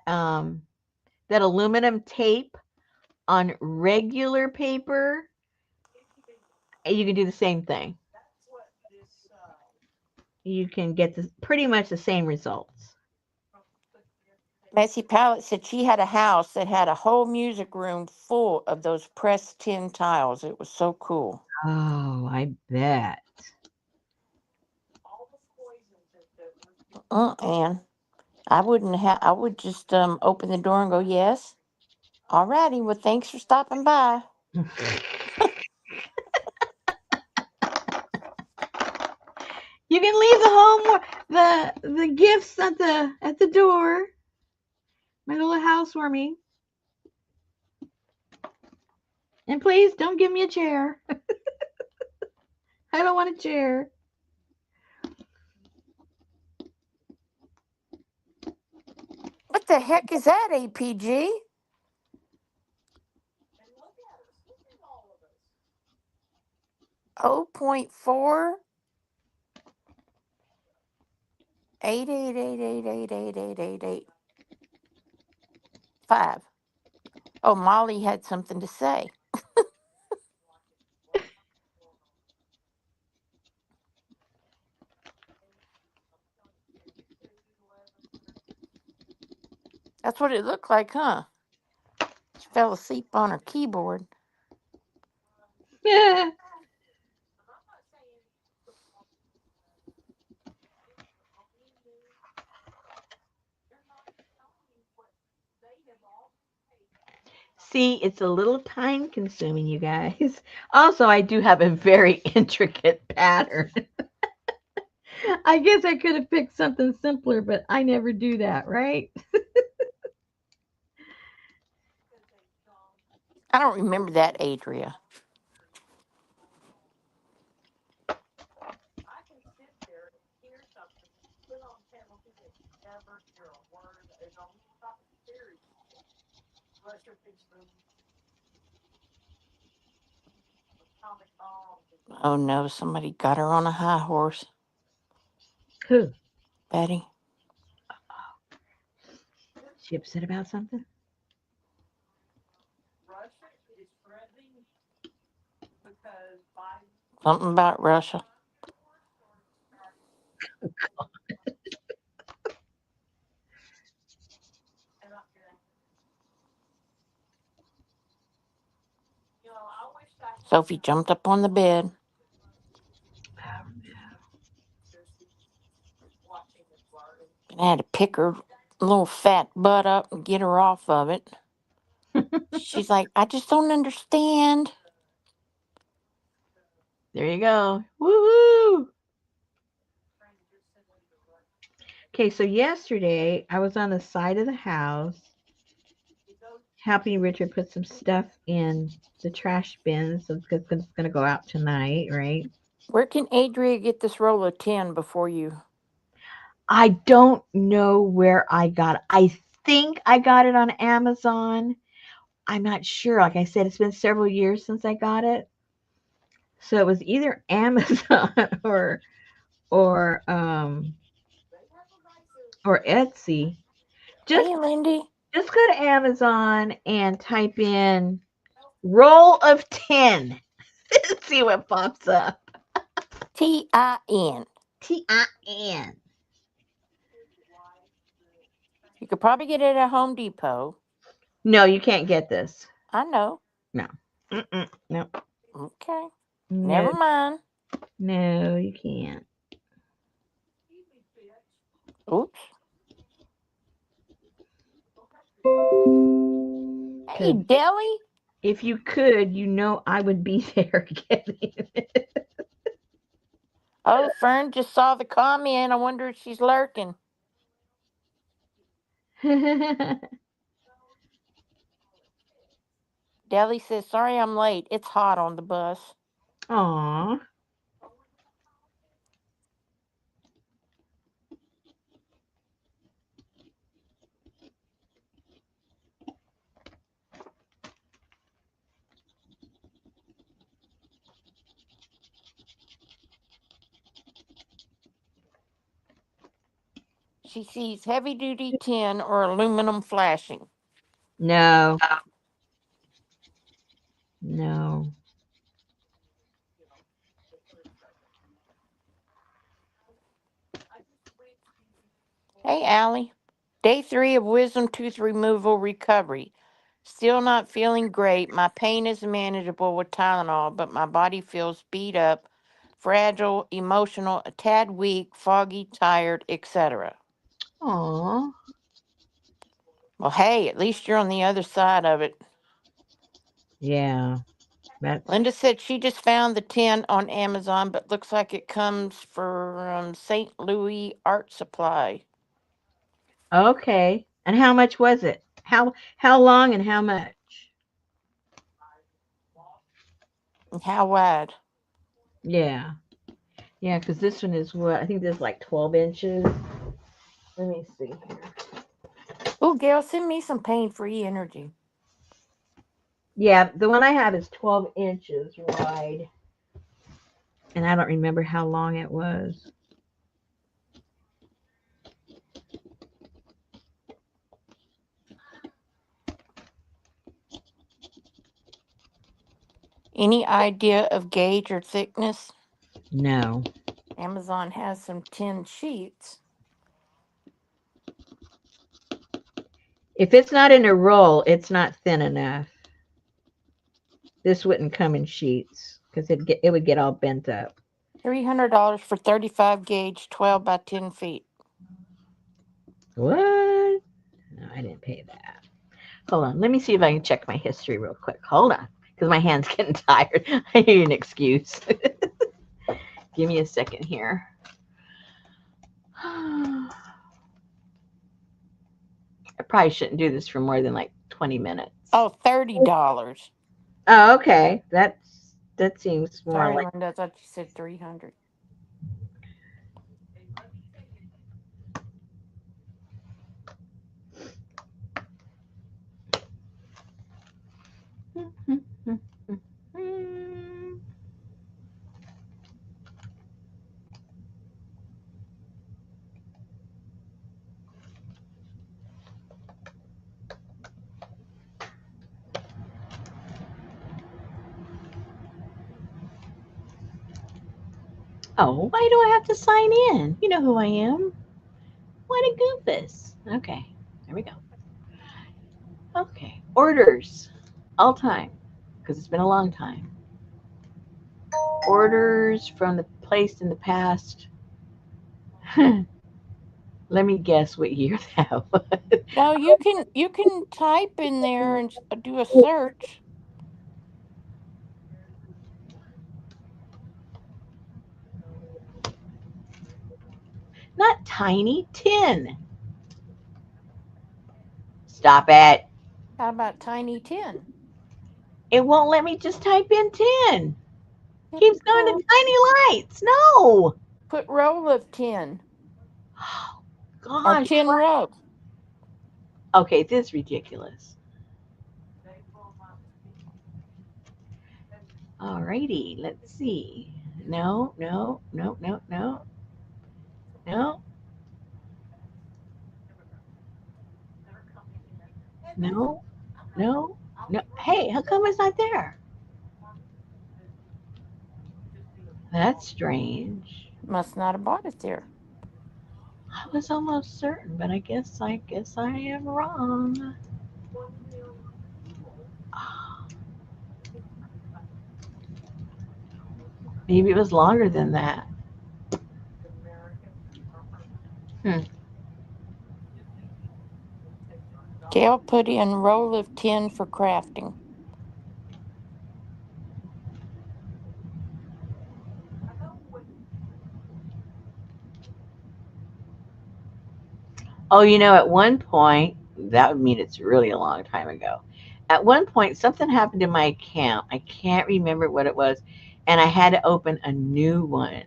aluminum tape on regular paper, you can do the same thing. You can get pretty much the same results. Messy Palette said she had a house that had a whole music room full of those pressed tin tiles. It was so cool. Oh, I bet. And I wouldn't have. I would just open the door and go, "Yes, all righty. Well, thanks for stopping by." You can leave the the gifts at the door. My little housewarming. And please don't give me a chair. I don't want a chair. What the heck is that, APG? 0.4 888888888 Oh, Molly had something to say. That's what it looked like, huh? She fell asleep on her keyboard. Yeah. See, it's a little time consuming, you guys. Also, I do have a very intricate pattern. I guess I could have picked something simpler, but I never do that, right? I don't remember that, Adria. Oh no, somebody got her on a high horse. Who? Betty. She upset about something? Something about Russia. Sophie jumped up on the bed and I had to pick her little fat butt up and get her off of it. She's like, I just don't understand. There you go. Woo-hoo! Okay, so yesterday I was on the side of the house helping Richard put some stuff in the trash bin. So it's going to go out tonight, right? Where can Adria get this roll of 10 before you? I don't know where I got it. I think I got it on Amazon. I'm not sure. Like I said, it's been several years since I got it. So it was either Amazon or um or Etsy. Just Hey, Lindy. just go to Amazon and type in roll of 10. See what pops up. TIN. TIN. You could probably get it at Home Depot. No, you can't get this. I know. No. Mm-mm. No. Okay. No. Never mind. No, you can't. Oops. Hey, Because Deli. if you could, I would be there getting it. Oh, Fern just saw the comment. I wonder if she's lurking. Deli says, sorry I'm late. It's hot on the bus. Aw. She sees heavy duty tin or aluminum flashing. No. No. Hey, Allie. Day 3 of wisdom tooth removal recovery. Still not feeling great. My pain is manageable with Tylenol, but my body feels beat up, fragile, emotional, a tad weak, foggy, tired, etc. Aw. Well, hey, at least you're on the other side of it. Yeah. That's Linda said she just found the tin on Amazon, but looks like it comes from St. Louis Art Supply. okay. And how much was it? How long and how much? And how wide? Yeah. Yeah, because this one is what? I think this is like 12 inches. Let me see here. Oh, Gail, send me some pain-free energy. Yeah, the one I have is 12 inches wide. And I don't remember how long it was. Any idea of gauge or thickness? No. Amazon has some tin sheets. If it's not in a roll, it's not thin enough. This wouldn't come in sheets because it would get all bent up. $300 for 35 gauge, 12 by 10 feet. What? No, I didn't pay that. Hold on. Let me see if I can check my history real quick. Hold on. Because my hand's getting tired. I need an excuse. Give me a second here. I probably shouldn't do this for more than like 20 minutes. Oh, $30. Oh, okay. That seems more Sorry, like. Linda, I thought you said 300. Oh, why do I have to sign in? You know who I am. What a goofus. Okay, there we go. Okay, orders. All time, because it's been a long time. Orders from the placed in the past. Let me guess what year that was. No, you can type in there and do a search. Not tiny, 10. Stop it. How about Tiny 10? It won't let me just type in 10. It Keeps going to will. tiny lights. No. Put roll of 10 Oh, or gosh. 10 row. Okay, this is ridiculous. Alrighty, let's see. No, no, no, no, no, no, no, no, no. Hey, how come it's not there? That's strange. Must not have bought it there. I was almost certain, but I guess I am wrong. Maybe it was longer than that. Hmm. Gail put in roll of 10 for crafting. Oh, at one point, that would mean it's really a long time ago. At one point, something happened to my account. I can't remember what it was, and I had to open a new one.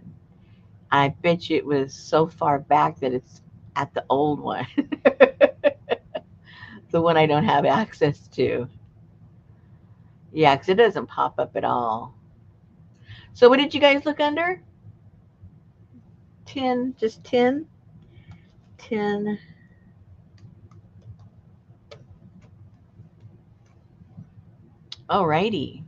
I bet you it was so far back that it's at the old one, the one I don't have access to. Yeah, because it doesn't pop up at all. So, what did you guys look under? 10, just 10? 10. Alrighty.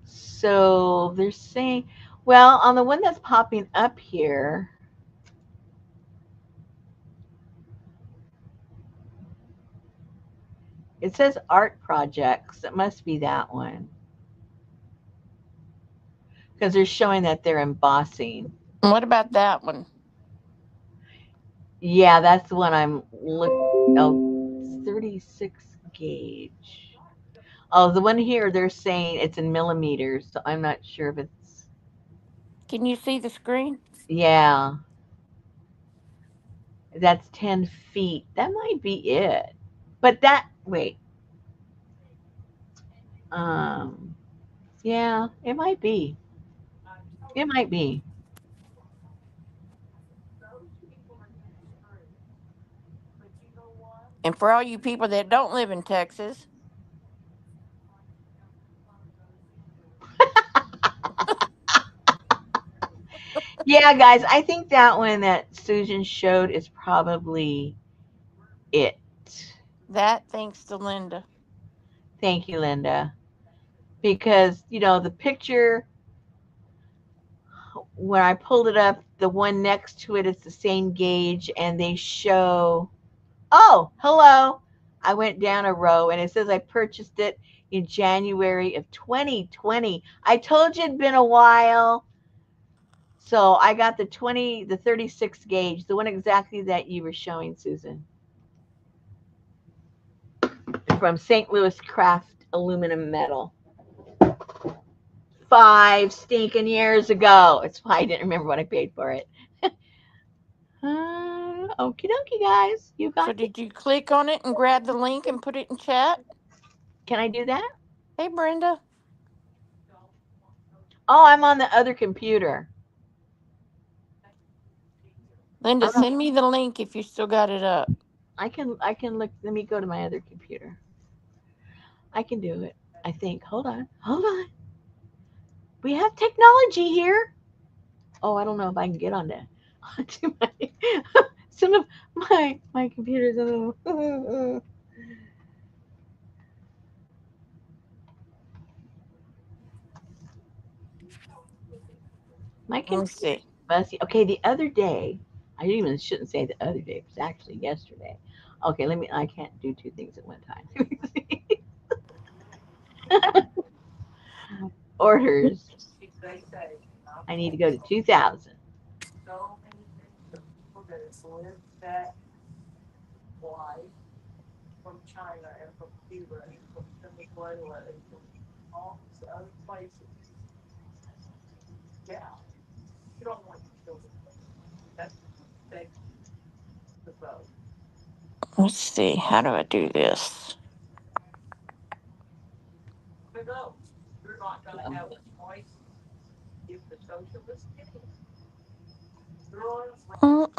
So, they're saying, well, on the one that's popping up here, it says art projects. It must be that one because they're showing that they're embossing. What about that one? Yeah, that's the one I'm looking. Oh, it's 36 gauge. Oh, the one here they're saying it's in millimeters, so I'm not sure if it's. Can you see the screen? Yeah, that's 10 feet. That might be it. But that, wait. Um, yeah, it might be. It might be. And for all you people that don't live in Texas, Yeah, guys, I think that one that Susan showed is probably it. that thanks to Linda. Thank you, Linda. Because, the picture, when I pulled it up, the one next to it is the same gauge, and they show, oh, hello. I went down a row, and it says I purchased it in January of 2020. I told you it'd been a while. So I got the 36 gauge, the one exactly that you were showing, Susan, from St. Louis Craft Aluminum Metal. 5 stinking years ago. It's why I didn't remember what I paid for it. Okie dokie, guys. You So got it. did you click on it and grab the link and put it in chat? Can I do that? Hey, Brenda. Oh, I'm on the other computer. Linda, I don't. send me the link if you still got it up. I can look. Let me go to my other computer. I can do it. I think. Hold on. Hold on. We have technology here. Oh, I don't know if I can get on that. Onto my some of my computers. My Let me computer see. must. Okay, the other day, I even shouldn't say the other day. It was actually yesterday. Okay, let me. I can't do two things at one time. Orders. I need to go to 2000. Let's see. How do I do this? Oh,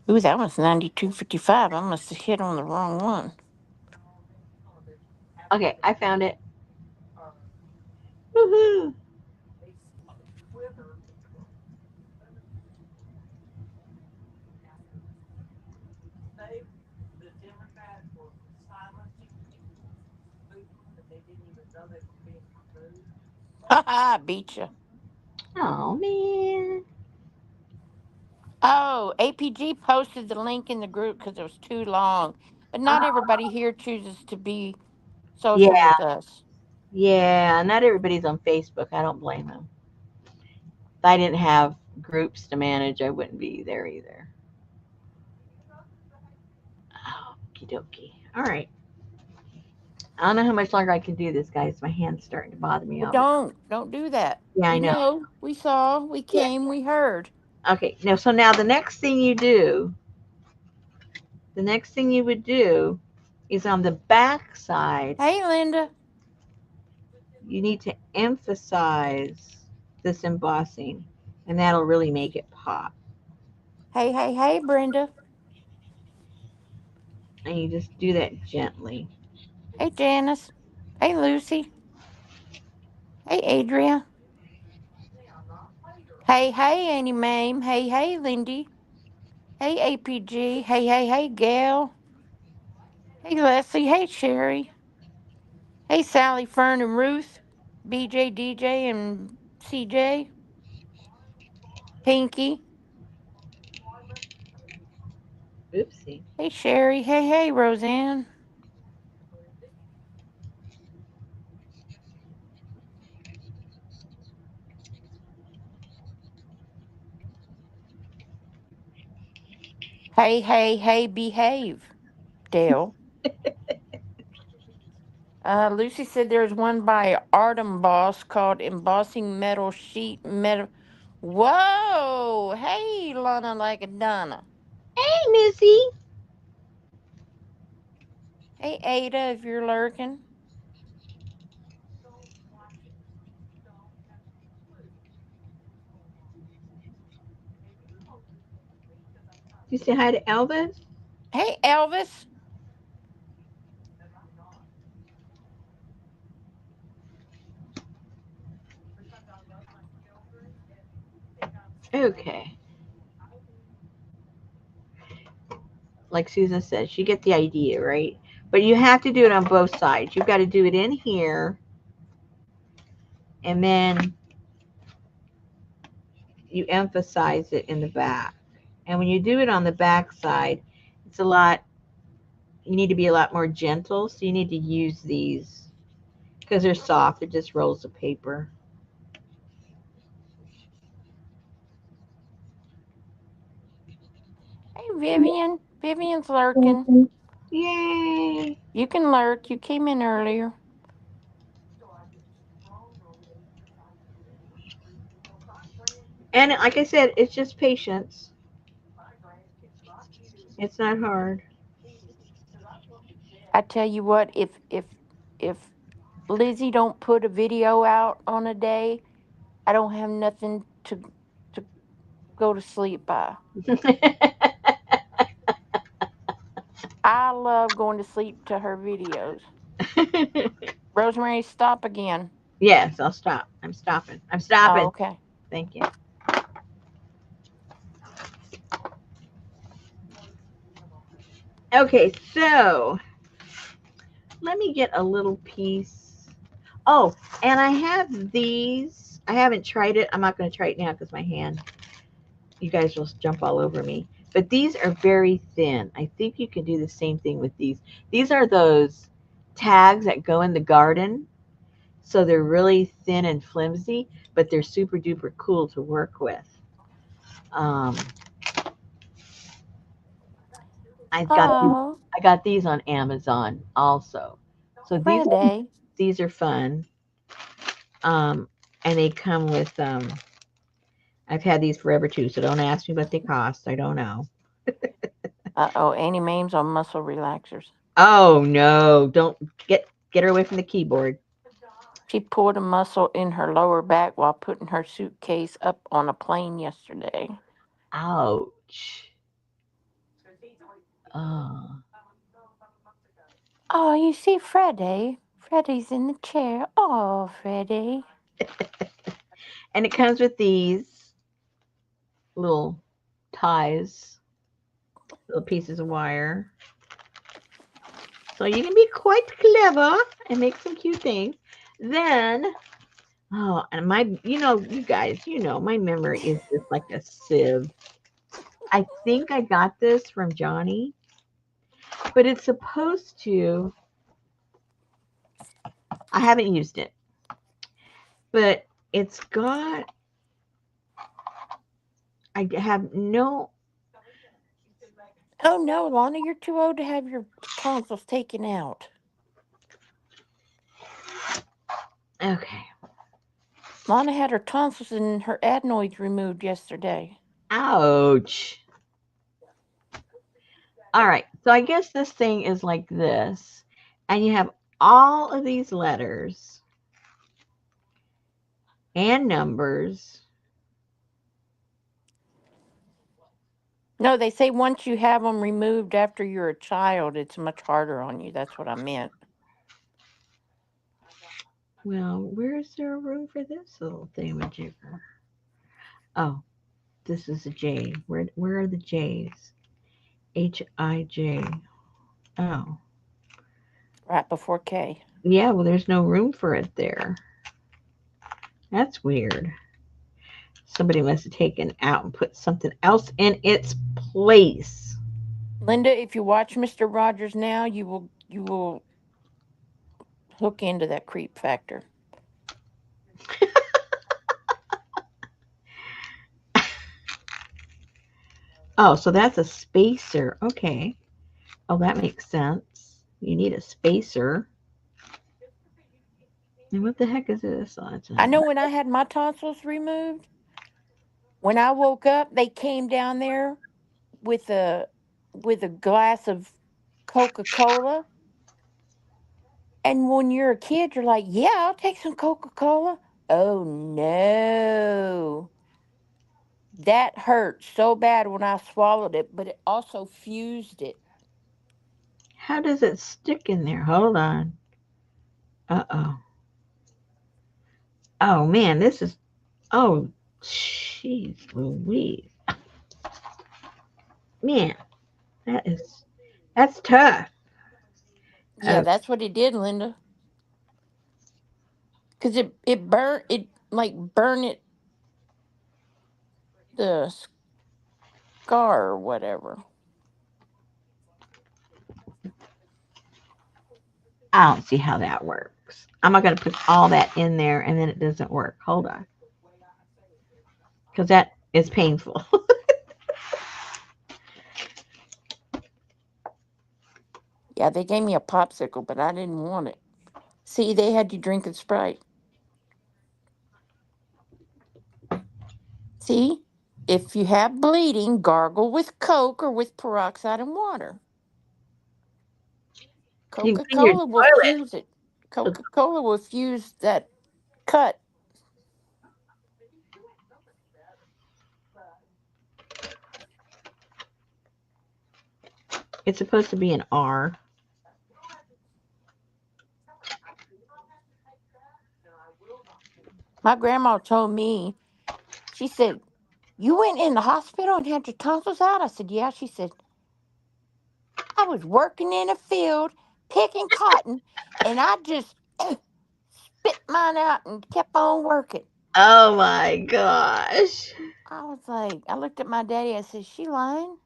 Ooh, that one's 92.55. I must have hit on the wrong one. okay, I found it. Woohoo! Ha ha, beat you. Oh man. Oh, APG posted the link in the group because it was too long. But not Oh, everybody here chooses to be social yeah, with us. yeah. Not everybody's on Facebook. I don't blame them. If I didn't have groups to manage, I wouldn't be there either. Okie dokie. All right. I don't know how much longer I can do this, guys. My hand's starting to bother me Well, all the time. don't do that. Yeah, I We know. know, we saw, we Yeah. came, we heard. Okay. Now, so now the next thing you do the next thing you would do is on the back side, Hey, Linda. you need to emphasize this embossing, and that'll really make it pop. Hey, hey, hey, Brenda. And you just do that gently. Hey, Janice. Hey, Lucy. Hey, Adria. Hey, hey, Annie Mame. Hey, hey, Lindy. Hey, APG. Hey, hey, hey, Gail. Hey, Leslie. Hey, Sherry. Hey, Sally, Fern, and Ruth. BJ, DJ, and CJ. Pinky. Oopsie. Hey, Sherry. Hey, hey, Roseanne. Hey, hey, hey, behave, Dale. Lucy said there's one by Artem Boss called Embossing Metal Sheet Metal. Whoa! Hey, Lana like a Donna. Hey, Missy. Hey, Ada, if you're lurking. You say hi to Elvis? Hey, Elvis. Okay. Like Susan says, you get the idea, right? But you have to do it on both sides. You've got to do it in here, and then you emphasize it in the back. And when you do it on the back side, it's a lot, you need to be a lot more gentle. So you need to use these because they're soft. They're just rolls of paper. Hey, Vivian. Vivian's lurking. Yay! You can lurk. You came in earlier. And like I said, it's just patience. It's not hard. I tell you what, if Lizzie don't put a video out on a day, I don't have nothing to go to sleep by. I love going to sleep to her videos. Rosemary, stop again. Yes, I'll stop. I'm stopping. I'm Oh, stopping. okay. Thank you. Okay, so let me get a little piece. Oh, and I have these. I haven't tried it. I'm not going to try it now because my hand, you guys will jump all over me. But these are very thin. I think you can do the same thing with these. These are those tags that go in the garden. So they're really thin and flimsy, but they're super duper cool to work with. Um, I've got these, Oh, I got these on Amazon also. So Friday. these are fun. Um, and they come with I've had these forever too, so don't ask me what they cost. I don't know. Oh, Annie Mame's on muscle relaxers. Oh no, don't get her away from the keyboard. She pulled a muscle in her lower back while putting her suitcase up on a plane yesterday. Ouch. Oh. Oh, you see Freddie? Freddie's in the chair. Oh, Freddie. And it comes with these little ties, little pieces of wire. So you can be quite clever and make some cute things. Then, oh, and my, you guys, my memory is just like a sieve. I think I got this from Johnny, but it's supposed to, I haven't used it, but it's got, I have no, Oh no, Lana, you're too old to have your tonsils taken out. okay, Lana had her tonsils and her adenoids removed yesterday. ouch. All right. So I guess this thing is like this. And you have all of these letters and numbers. No, they say once you have them removed after you're a child, it's much harder on you. That's what I meant. Well, where is there room for this little thingamajigger? Oh, this is a J. Where are the J's? Hij. Oh. Right before K. Yeah, well there's no room for it there. That's weird. Somebody must have taken out and put something else in its place. Linda, if you watch Mr. Rogers now, you will hook into that creep factor. Oh, so that's a spacer. Okay. Oh, that makes sense. You need a spacer. And what the heck is this? Oh, it's I a, know when I had my tonsils removed, when I woke up, they came down there with a glass of Coca-Cola. And when you're a kid, you're like, "Yeah, I'll take some Coca-Cola." Oh no. That hurt so bad when I swallowed it, but it also fused it. how does it stick in there? Hold on. Uh-oh. Oh, man, this is, oh, jeez Louise. Man, that is, that's tough. Yeah, Oh, that's what it did, Linda. Cause it burned it like burn it the scar or whatever. I don't see how that works. I'm not going to put all that in there and then it doesn't work. Hold on. Because that is painful. Yeah, they gave me a popsicle, but I didn't want it. See, they had you drinking Sprite. See? If you have bleeding, gargle with Coke or with peroxide and water. You can clean your Coca-Cola will toilet. fuse it. Coca-Cola will fuse that cut. It's supposed to be an R. My grandma told me, she said, "You went in the hospital and had your tonsils out?" I said, "Yeah." She said, "I was working in a field picking cotton and I just spit mine out and kept on working." Oh my gosh. I was like, I looked at my daddy. I said, "She lying?"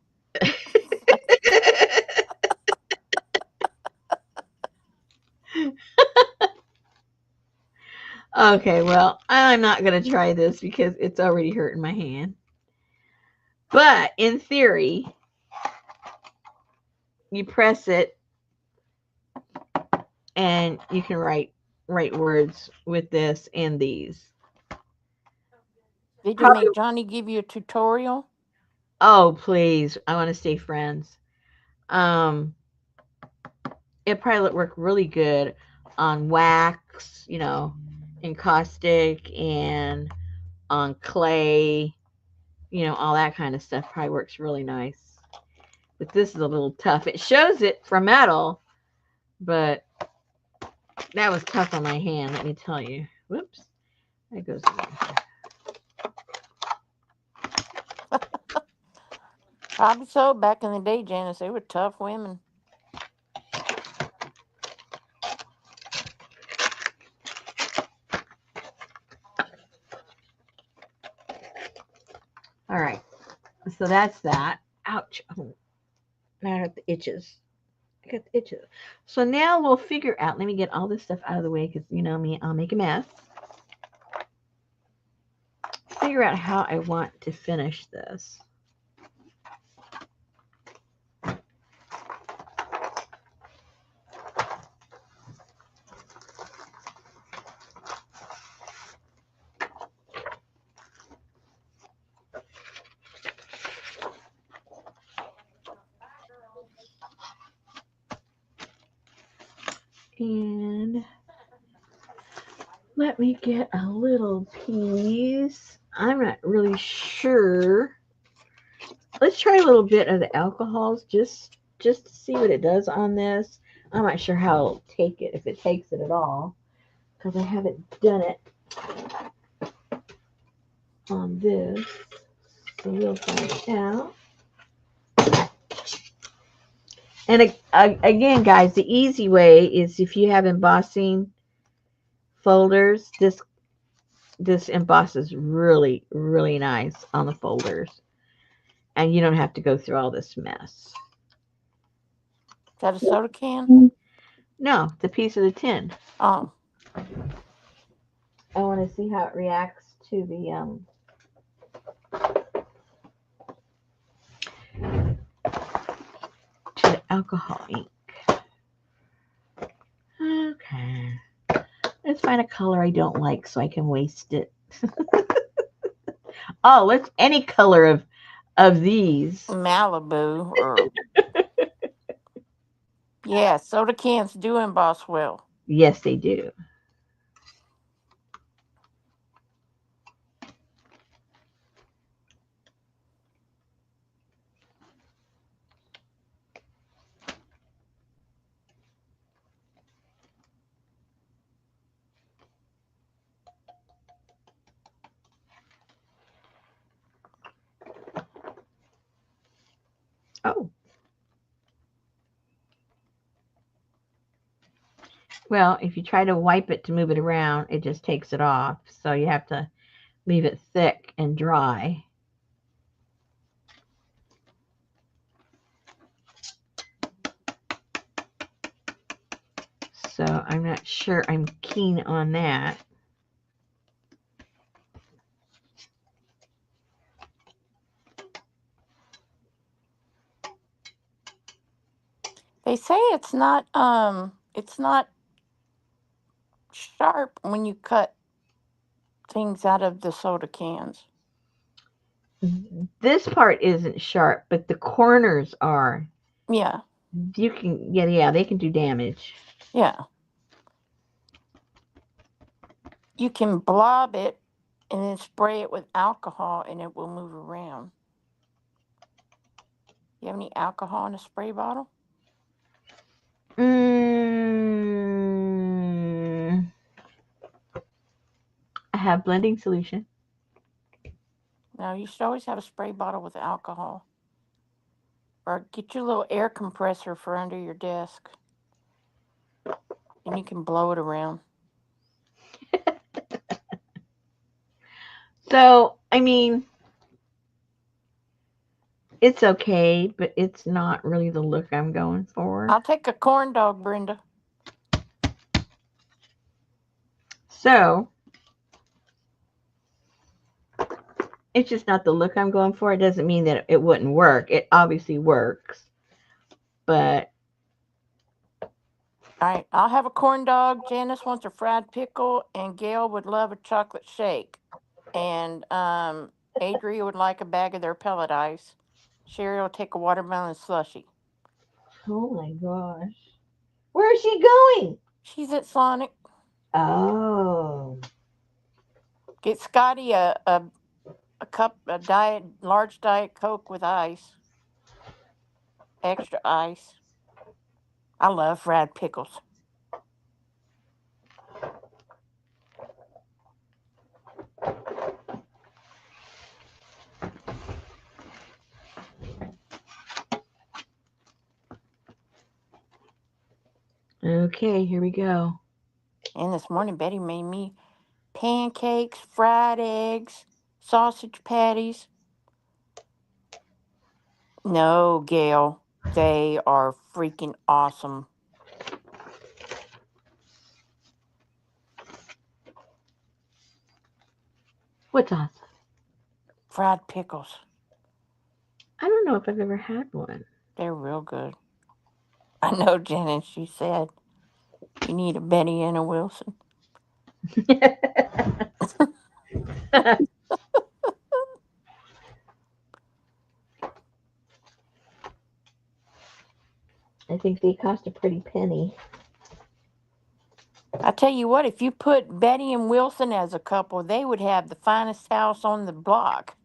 Okay, well, I'm not going to try this because it's already hurting my hand. But in theory, you press it and you can write words with this and these. Did you Probably. make Johnny give you a tutorial? Oh, please. I want to stay friends. Um, it probably work really good on wax, and caustic and on clay, all that kind of stuff probably works really nice. But this is a little tough. It shows it for metal, but that was tough on my hand, let me tell you. Whoops. That goes away. Probably so. Back in the day, Janice, they were tough women. All right. So that's that. Ouch. Oh, now I got the itches. I got the itches. So now we'll figure out. Let me get all this stuff out of the way because you know me, I'll make a mess. Figure out how I want to finish this. And let me get a little piece. I'm not really sure. Let's try a little bit of the alcohols just to see what it does on this. I'm not sure how it'll take it, if it takes it at all, because I haven't done it on this. So we'll find out. And again, guys, the easy way is if you have embossing folders, this embosses really nice on the folders, and you don't have to go through all this mess. Is that a soda can? No, the piece of the tin. Oh, I want to see how it reacts to the alcohol ink. Okay, let's find a color I don't like so I can waste it. Oh, let's any color of these. Malibu or yeah, soda cans do emboss well. Yes, they do. Oh, well, if you try to wipe it to move it around, it just takes it off. So you have to leave it thick and dry. So I'm not sure I'm keen on that. They say it's not sharp when you cut things out of the soda cans. This part isn't sharp, but the corners are. Yeah, You can, yeah, they can do damage. yeah. You can blob it and then spray it with alcohol and it will move around. You have any alcohol in a spray bottle? Mm, I have blending solution. No, you should always have a spray bottle with alcohol. Or get your little air compressor for under your desk and you can blow it around. So, I mean, it's okay, but it's not really the look I'm going for. I'll take a corn dog, Brenda. So, it's just not the look I'm going for. It doesn't mean that it wouldn't work. It obviously works, but All right, I'll have a corn dog. Janice wants a fried pickle, and Gail would love a chocolate shake. And Adria would like a bag of their pellet ice. Sherry will take a watermelon slushy. oh my gosh. Where is she going? She's at Sonic. Oh. Get Scotty a cup, a large diet Coke with ice, extra ice. I love fried pickles. Okay, here we go. And this morning, Betty made me pancakes, fried eggs, sausage patties. No, Gail, they are freaking awesome. What's awesome? Fried pickles. I don't know if I've ever had one. They're real good. I know, Jen, she said you need a Betty and a Wilson. I think they cost a pretty penny. tell you what, if you put Betty and Wilson as a couple, they would have the finest house on the block.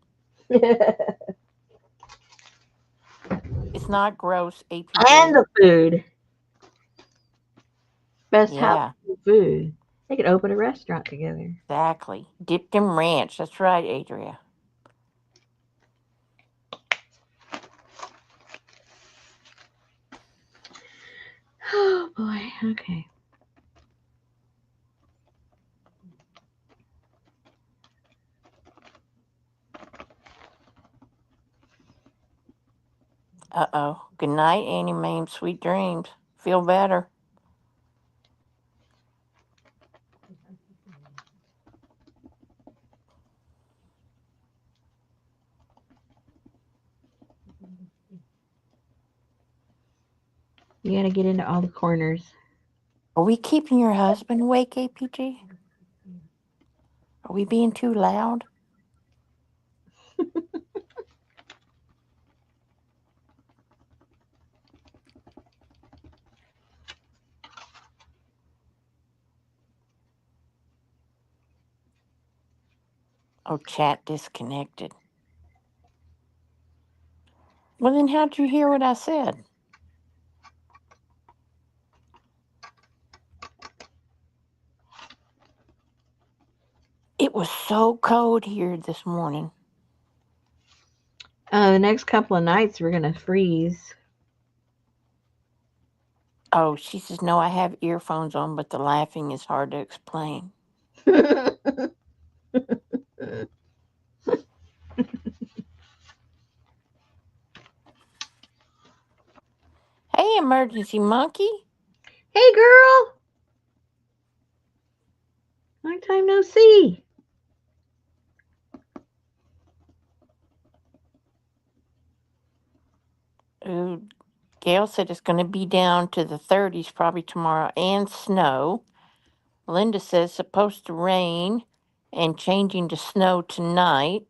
It's not gross, And APG. the food. Best house Yeah, food. They could open a restaurant together. exactly. Dipped in ranch. That's right, Adria. Oh boy. Okay. Uh-oh. Good night, Annie Mame. Sweet dreams. Feel better. You gotta get into all the corners. Are we keeping your husband awake, APG? Are we being too loud? Oh, chat disconnected. Well, then how'd you hear what I said? It was so cold here this morning. The next couple of nights we're gonna freeze. Oh, she says, no, I have earphones on, but the laughing is hard to explain. Hey Hey, emergency monkey. girl, long time no see. Ooh, Gail said it's going to be down to the 30s probably tomorrow and snow. Linda says supposed to rain and changing to snow tonight.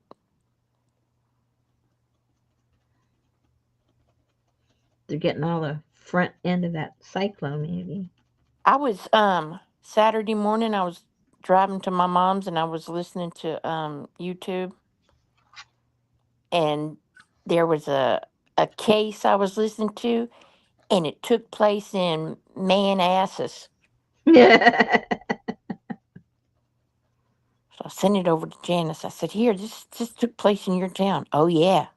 They're getting all the front end of that cyclone, maybe. I was Saturday morning I was driving to my mom's and I was listening to YouTube, and there was a case I was listening to, and it took place in Manassas. So I sent it over to Janice. I said, "Here, this took place in your town." Oh yeah.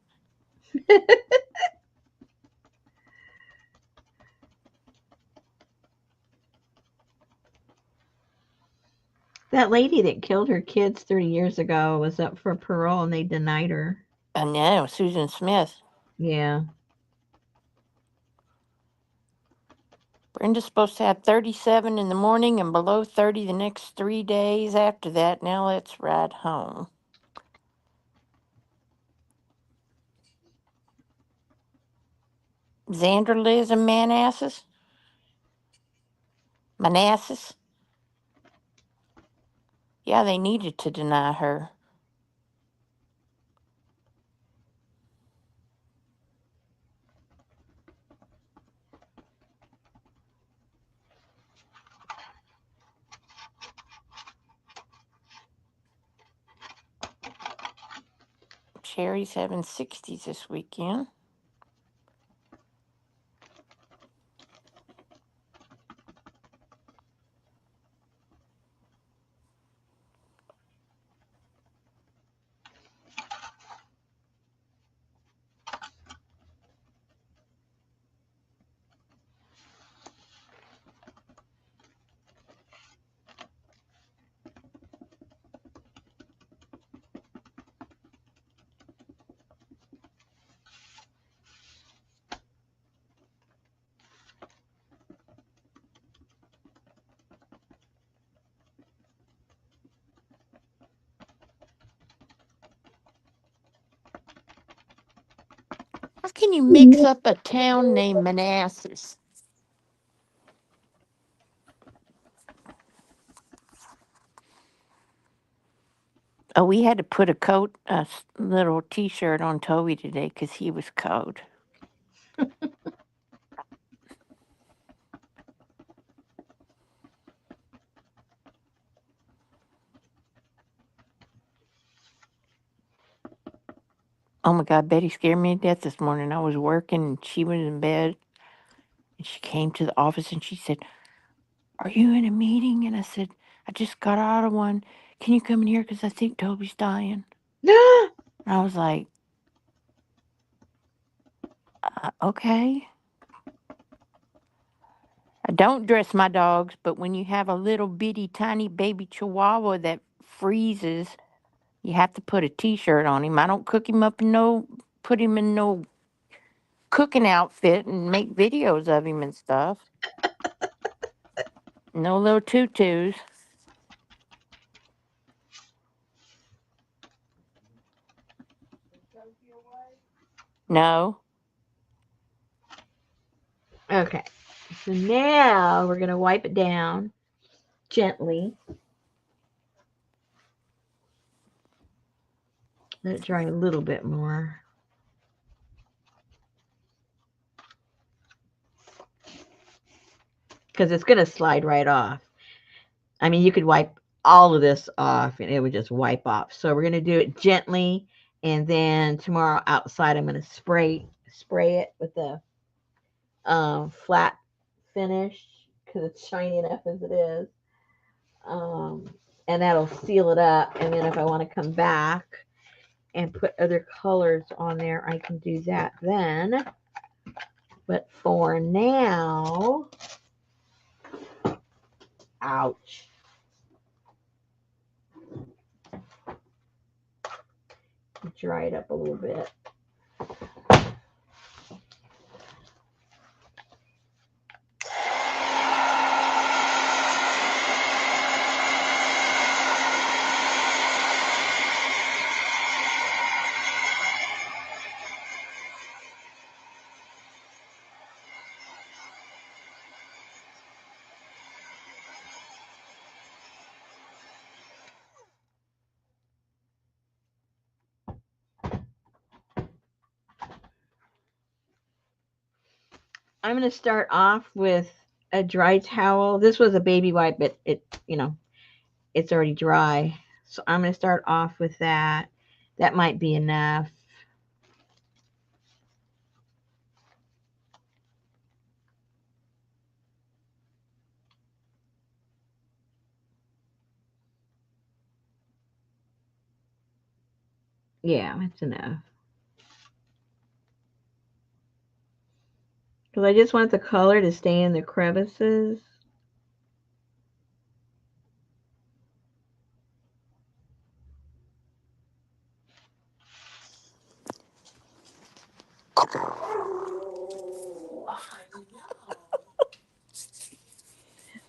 That lady that killed her kids 30 years ago was up for parole and they denied her. I know, Susan Smith. Yeah. Brenda's supposed to have 37 in the morning and below 30 the next 3 days after that. Now let's ride home. Xander lives in Manassas. Manassas. Yeah, they needed to deny her. Sherry's having 60s this weekend. How can you mix up a town named Manassas? Oh, we had to put a coat, little T-shirt on Toby today because he was cold. Oh my God, Betty scared me to death this morning. I was working and she was in bed and she came to the office and she said, "Are you in a meeting?" And I said, "I just got out of one. Can you come in here? Because I think Toby's dying." And I was like, Okay. I don't dress my dogs, but when you have a little bitty tiny baby chihuahua that freezes, you have to put a t-shirt on him. I don't cook him up in put him in no cooking outfit and make videos of him and stuff. No little tutus. No. Okay. So now we're gonna wipe it down gently. Let it dry a little bit more. Because it's gonna slide right off. I mean, you could wipe all of this off and it would just wipe off. So we're going to do it gently. And then tomorrow outside, I'm going to spray it with the flat finish because it's shiny enough as it is. Um, and that'll seal it up. And then if I want to come back and put other colors on there, I can do that then. But for now, ouch. Dry it up a little bit. I'm going to start off with a dry towel. This was a baby wipe, but it's already dry. So I'm going to start off with that. That might be enough. Yeah, that's enough. Because I just want the color to stay in the crevices.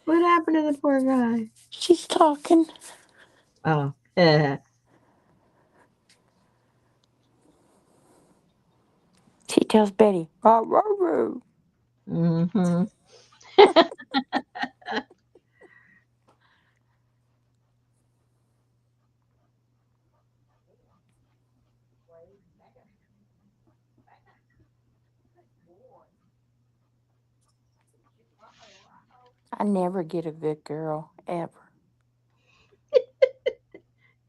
What happened to the poor guy? She's talking. Oh. She tells Betty, "Rah, rah, rah." Mm-hmm. I never get a good girl, ever.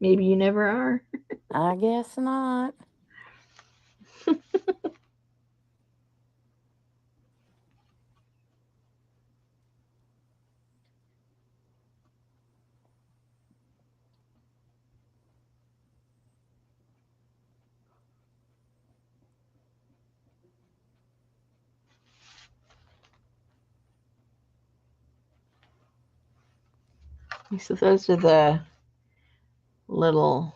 Maybe you never are. I guess not. So those are the little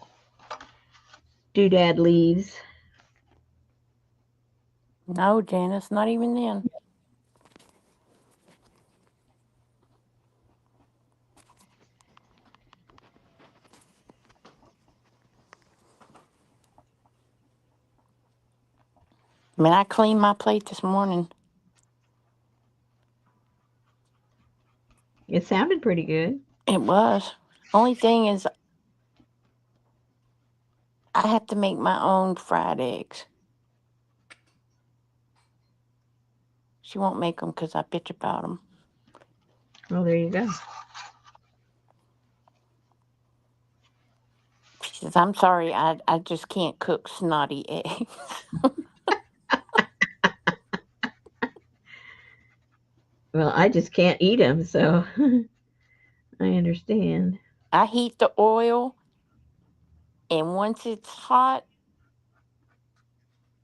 doodad leaves. No, Janice, not even then. I mean, I cleaned my plate this morning. It sounded pretty good. It was. Only thing is, I have to make my own fried eggs. She won't make them because I bitch about them. Well, there you go. Says, I'm sorry, I just can't cook snotty eggs. Well, I just can't eat them, so I understand. I heat the oil, and once it's hot,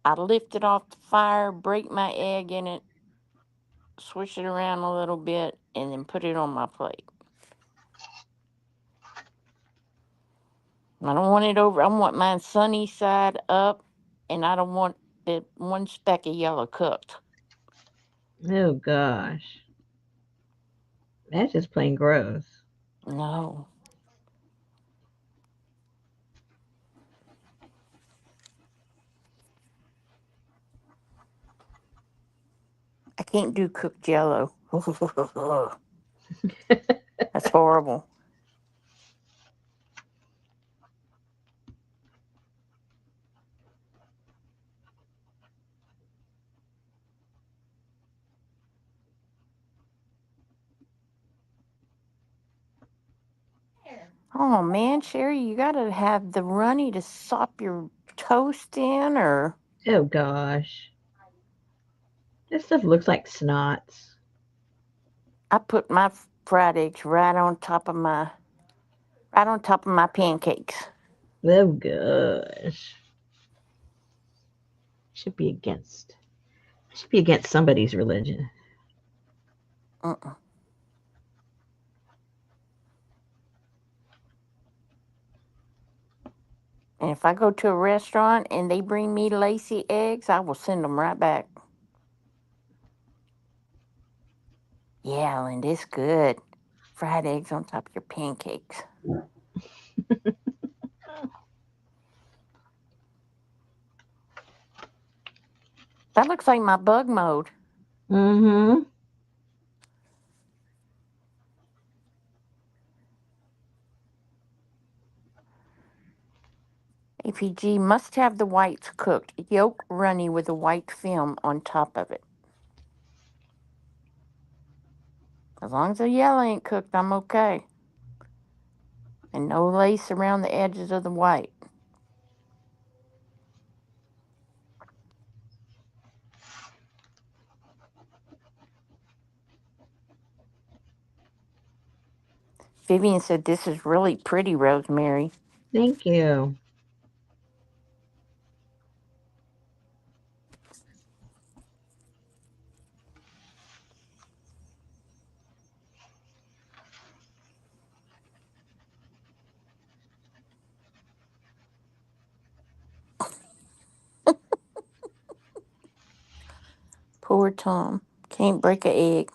I lift it off the fire, break my egg in it, swish it around a little bit, and then put it on my plate. I don't want it over. I want mine sunny side up, and I don't want the one speck of yellow cooked. Oh gosh, that's just plain gross. No, I can't do cooked yellow. That's horrible. Oh man, Sherry, you gotta have the runny to sop your toast in, or Oh gosh, this stuff looks like snots. I put my fried eggs right on top of my pancakes. Oh gosh, should be against. Should be against somebody's religion. Mm-mm. And if I go to a restaurant and they bring me lacy eggs, I will send them right back. Yeah, Linda, it's good. Fried eggs on top of your pancakes. That looks like my bug mode. Mm-hmm. APG must have the whites cooked. Yolk runny with a white film on top of it. As long as the yellow ain't cooked, I'm okay. And no lace around the edges of the white. Vivian said this is really pretty, Rosemary. Thank you. Poor Tom. Can't break a egg.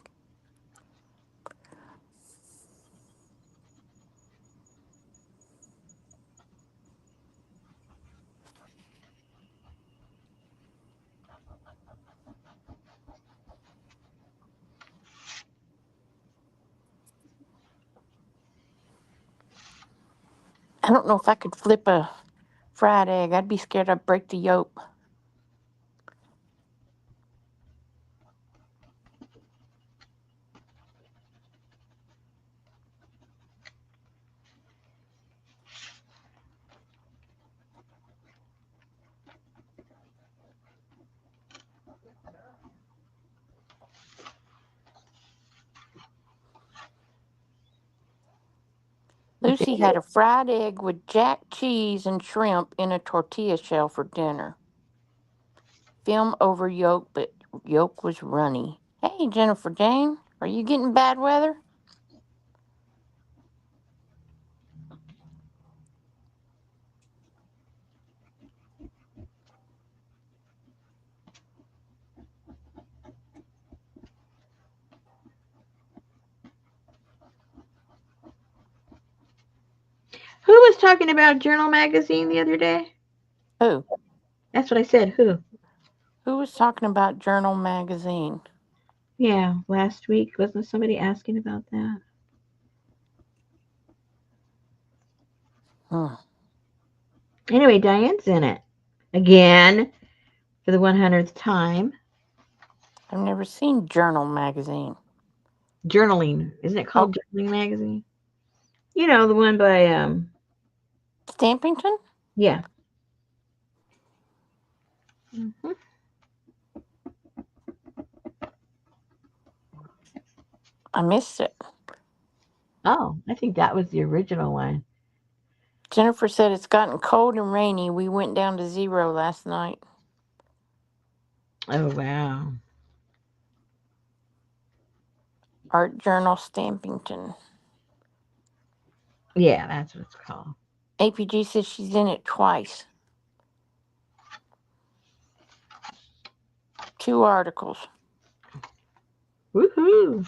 I don't know if I could flip a fried egg. I'd be scared I'd break the yolk. Lucy had a fried egg with jack cheese and shrimp in a tortilla shell for dinner. Film over yolk, but yolk was runny. Hey, Jennifer Jane, are you getting bad weather? Who was talking about Journal Magazine the other day? Who? That's what I said. Who? Who was talking about Journal Magazine? Yeah, last week. Wasn't somebody asking about that? Hmm. Anyway, Diane's in it. Again, for the 100th time. I've never seen Journal Magazine. Journaling. Isn't it called Okay. Journaling Magazine? You know, the one by Stampington? Yeah. Hmm. I missed it. Oh, I think that was the original one. Jennifer said it's gotten cold and rainy. We went down to 0 last night. Oh wow. Art Journal Stampington. Yeah, that's what it's called. APG says she's in it twice. 2 articles. Woohoo!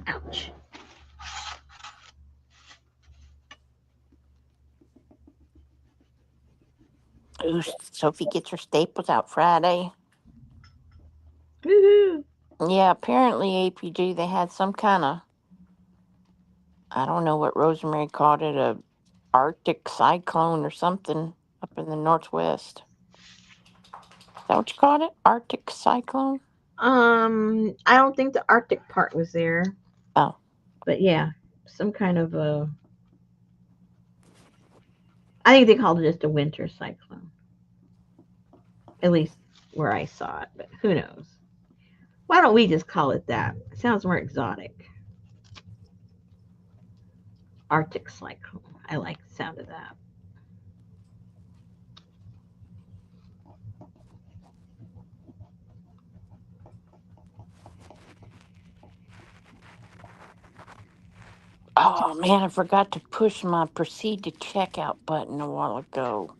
Ouch. Ooh, Sophie gets her staples out Friday. Woohoo! Yeah, apparently APG, they had some kind of, I don't know what Rosemary called it, a Arctic cyclone or something up in the northwest. Is that what you called it? Arctic cyclone? I don't think the Arctic part was there, Oh, but yeah, some kind of a. I think they called it just a winter cyclone, at least where I saw it. But who knows? Why don't we just call it that? It sounds more exotic. Arctic cyclone. I like the sound of that. oh man, I forgot to push my proceed to checkout button a while ago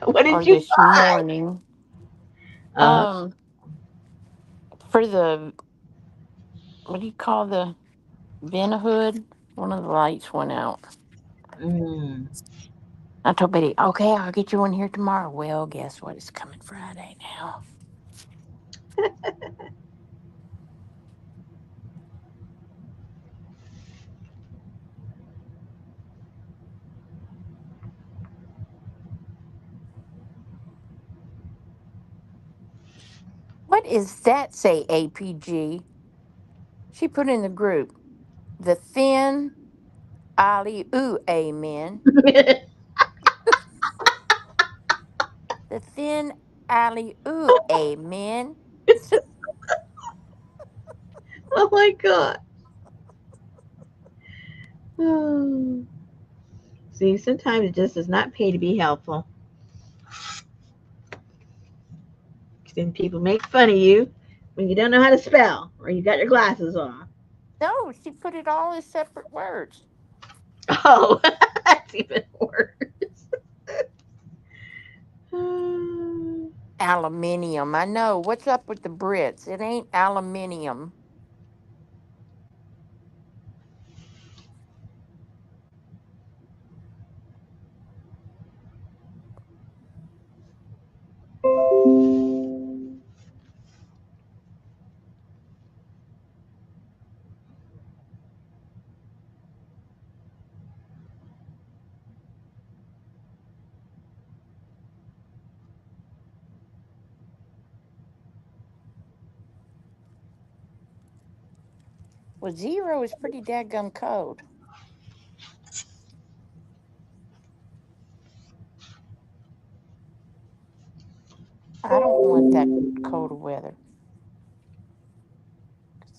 What did or you this buy? morning. Uh, Um, for the, what do you call the Ventahood? One of the lights went out. mm. I told Betty, okay, I'll get you one here tomorrow. Well, guess what? It's coming Friday now. What is that say, APG? She put in the group. The thin Ali ooh amen. The thin Ali ooh amen. Oh my god. Oh. See, sometimes it just does not pay to be helpful. Then people make fun of you when you don't know how to spell or you got your glasses on. No, she put it all as separate words. Oh, that's even worse. Uh, Aluminium. I know. What's up with the Brits? It ain't aluminium. Well, 0 is pretty dadgum cold. I don't want that cold weather.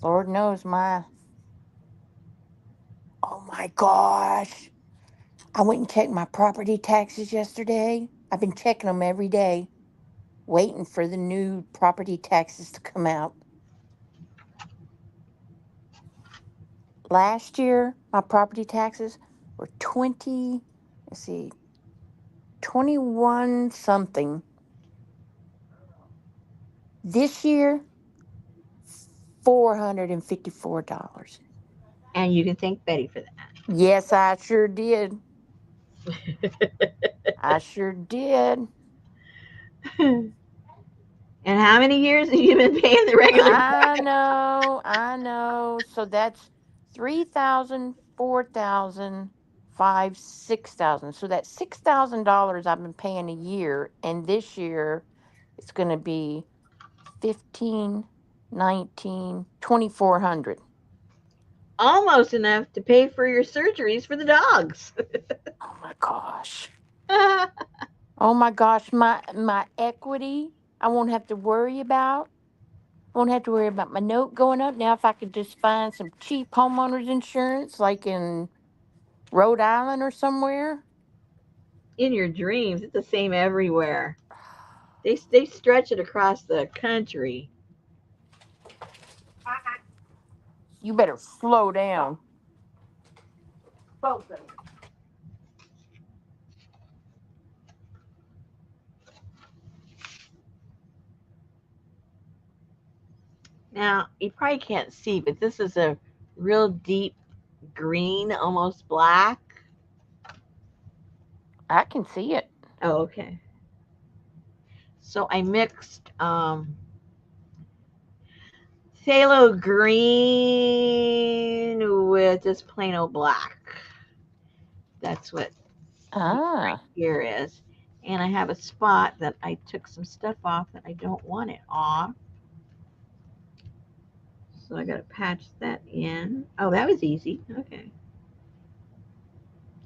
Lord knows my. Oh my gosh. I went and checked my property taxes yesterday. I've been checking them every day, waiting for the new property taxes to come out. Last year, my property taxes were 20, let's see, 21 something. This year, $454. And you can thank Betty for Yes, I sure did. that. I sure did. And how many years have you been paying the regular I price? know, I know. So that's 3,000, 4,000, 6,000. So that's $6,000 I've been paying a year, and this year it's going to be 15, 19, 2,400. Almost enough to pay for your surgeries for the dogs. Oh my gosh. Oh my gosh, my equity I won't have to worry about. I won't have to worry about my note going up. Now if I could just find some cheap homeowners insurance like in Rhode Island or somewhere. In your dreams, it's the same everywhere. They stretch it across the country. You better slow down. Now, you probably can't see, but this is a real deep green, almost black. I can see it. Oh, okay. So I mixed phthalo green with just plain old black. That's what right Ah, here is. And I have a spot that I took some stuff off that I don't want it off. So I got to patch that in. Oh, that was easy. Okay.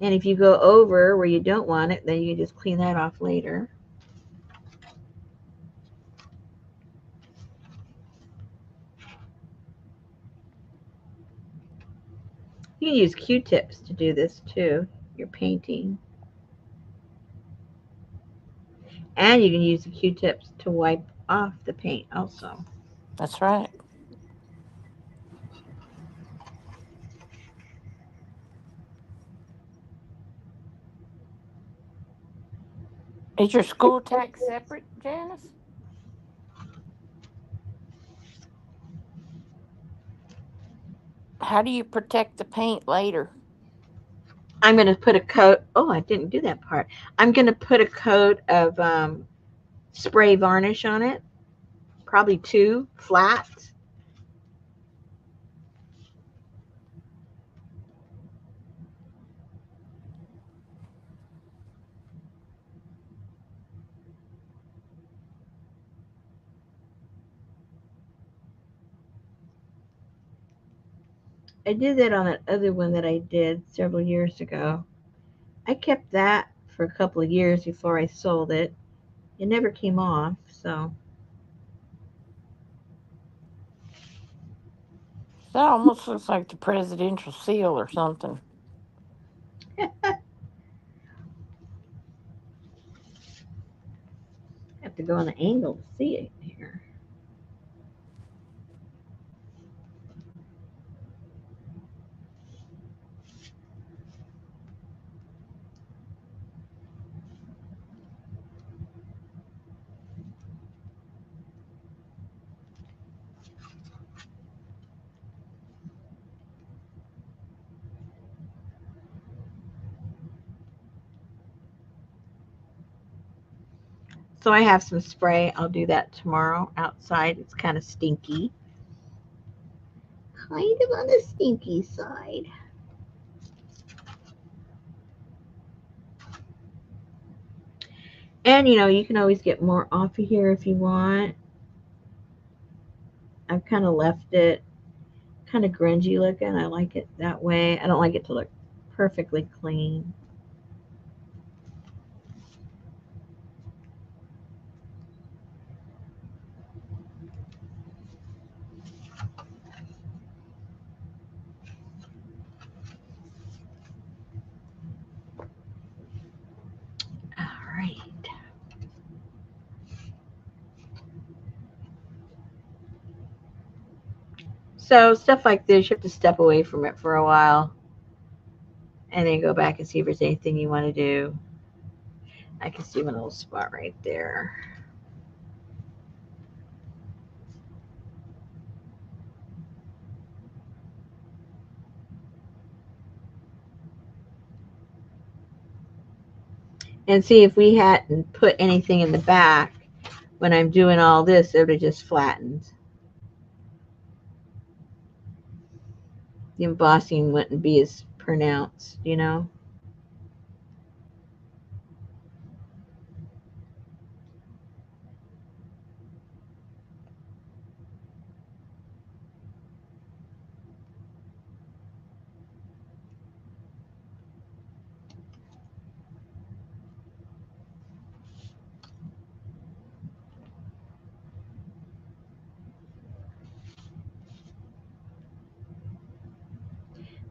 And if you go over where you don't want it, then you can just clean that off later. You can use Q-tips to do this too, your painting. And you can use the Q-tips to wipe off the paint also. that's right. Is your school tax separate, Janice? How do you protect the paint later? I'm going to put a coat. Oh, I didn't do that part. I'm going to put a coat of spray varnish on it, probably two flat. I did that on that other one that I did several years ago. I kept that for a couple of years before I sold it. It never came off, so That almost looks like the presidential seal or something. I have to go on an angle to see it here. So I have some spray. I'll do that tomorrow outside. It's kind of stinky. Kind of on the stinky side. And you can always get more off of here if you want. I've kind of left it kind of grungy looking. I like it that way. I don't like it to look perfectly clean. All right. So stuff like this, you have to step away from it for a while and then go back and see if there's anything you want to do. I can see one little spot right there. And see, if we hadn't put anything in the back when I'm doing all this, it would have just flattened. The embossing wouldn't be as pronounced, you know?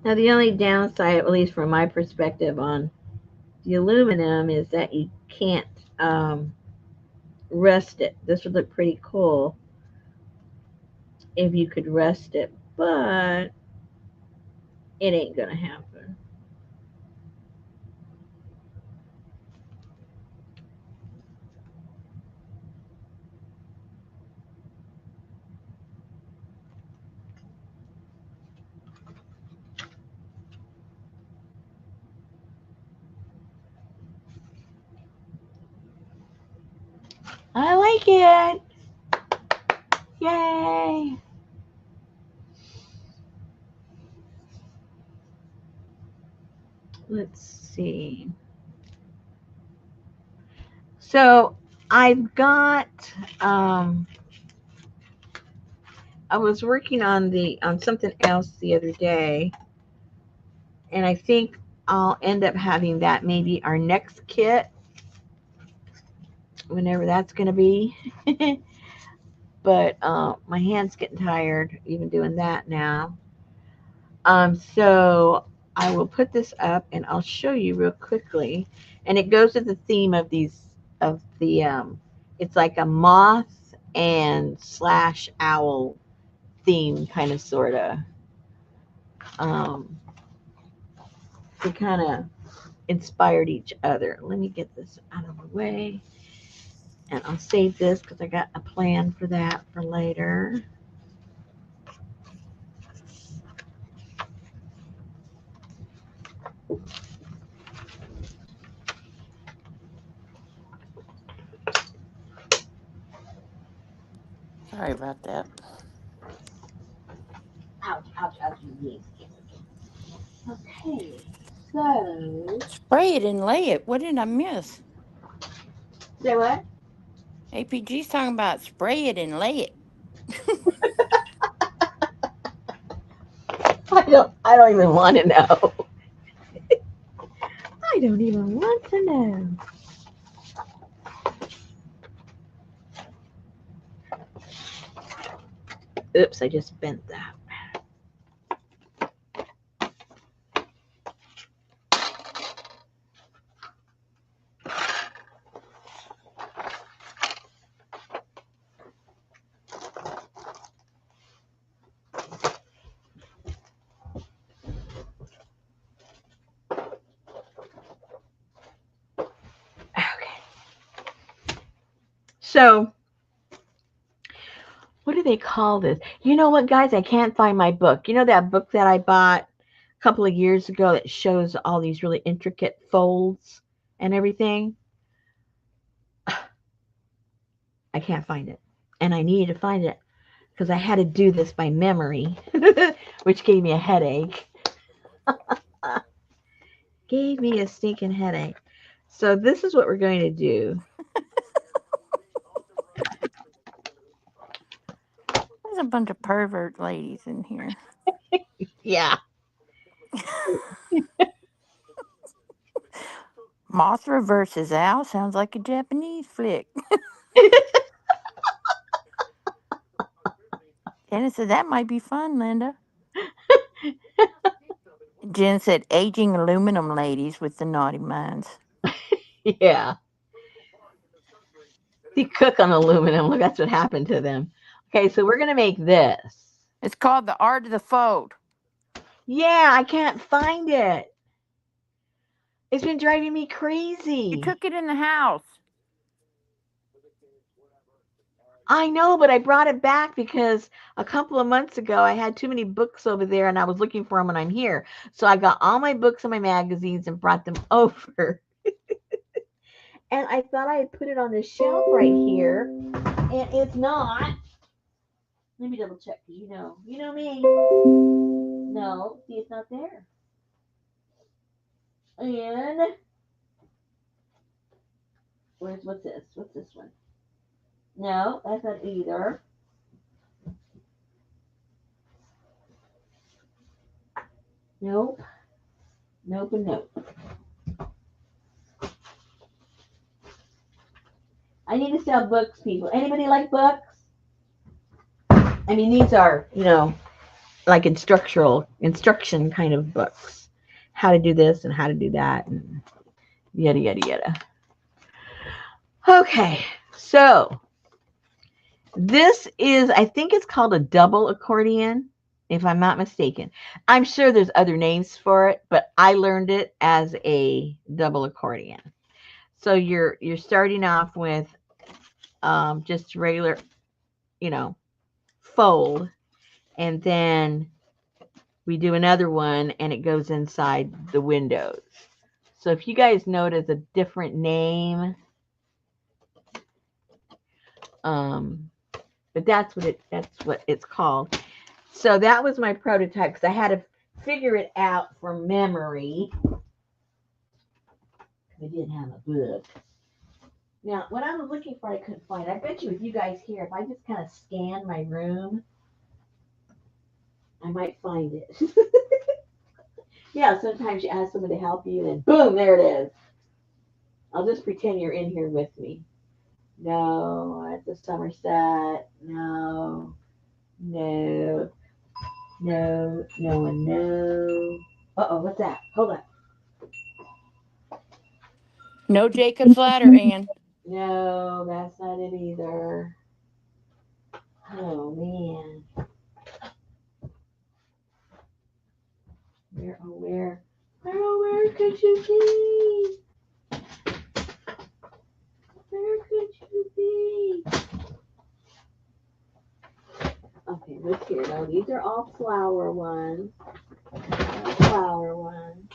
Now, the only downside, at least from my perspective, on the aluminum is that you can't um, rust it. This would look pretty cool if you could rust it, but it ain't gonna happen. I like it. Yay. Let's see. So I've got um I was working on the on something else the other day, and I think I'll end up having that maybe our next kit, whenever that's going to be. But my hand's getting tired even doing that now. So I will put this up and I'll show you real quickly. And it goes with the theme of these of the it's like a moth and slash owl theme, kind of sorta. Um, they kind of inspired each other. Let me get this out of the way, and I'll save this because I got a plan for that for later. Sorry about that. Ouch, ouch, ouch, yes. Okay, so Spray it and lay it. What did I miss? say what? APG's talking about spray it and lay it. I don't even want to know. I don't even want to know. Oops, I just bent that. Okay. So, what do they call this? You know what, guys? I can't find my book. You know that book that I bought a couple of years ago that shows all these really intricate folds and everything? I can't find it. And I needed to find it because I had to do this by memory, which gave me a headache. Gave me a stinking headache. So, this is what we're going to do. There's a bunch of pervert ladies in here. Yeah. Mothra versus Owl sounds like a Japanese flick. Dennis said that might be fun, Linda. Jen said aging aluminum ladies with the naughty minds. Yeah. They cook on aluminum. Look, that's what happened to them. Okay, so we're going to make this. It's called the art of the fold. Yeah, I can't find it. It's been driving me You crazy. took it in the house. I know, but I brought it back because a couple of months ago I had too many books over there and I was looking for them when I'm here. So I got all my books and my magazines and brought them over. and I thought I had put it on the shelf right here, and it's not. Let me double check, because you know me. No, see, it's not there. And what's this? What's this one? No, that's not either. Nope, nope, and nope. I need to sell books, people. Anybody like books? I mean, these are, like instruction kind of books. How to do this and how to do that and yada, yada, yada. Okay, so this is, I think it's called a double accordion, if I'm not mistaken. I'm sure there's other names for it, but I learned it as a double accordion. So you're starting off with just regular, you know, fold, and then we do another one and it goes inside the windows. So if you guys notice a different name, um, but that's what it's called. So that was my prototype because I had to figure it out from memory. I didn't have a book. Now, what I was looking for, I couldn't find. I bet you with you guys here, if I just kind of scan my room, I might find it. Yeah, sometimes you ask someone to help you, and boom, there it is. I'll just pretend you're in here with me. No, it's a Somerset. No, no, no, no, and no. Uh-oh, what's that? Hold No Jacob's ladder, on. Ann. No, that's not it either. Oh, man. Where could you be? Where could you be? Okay, look here. Now, these are all flower ones. Flower ones.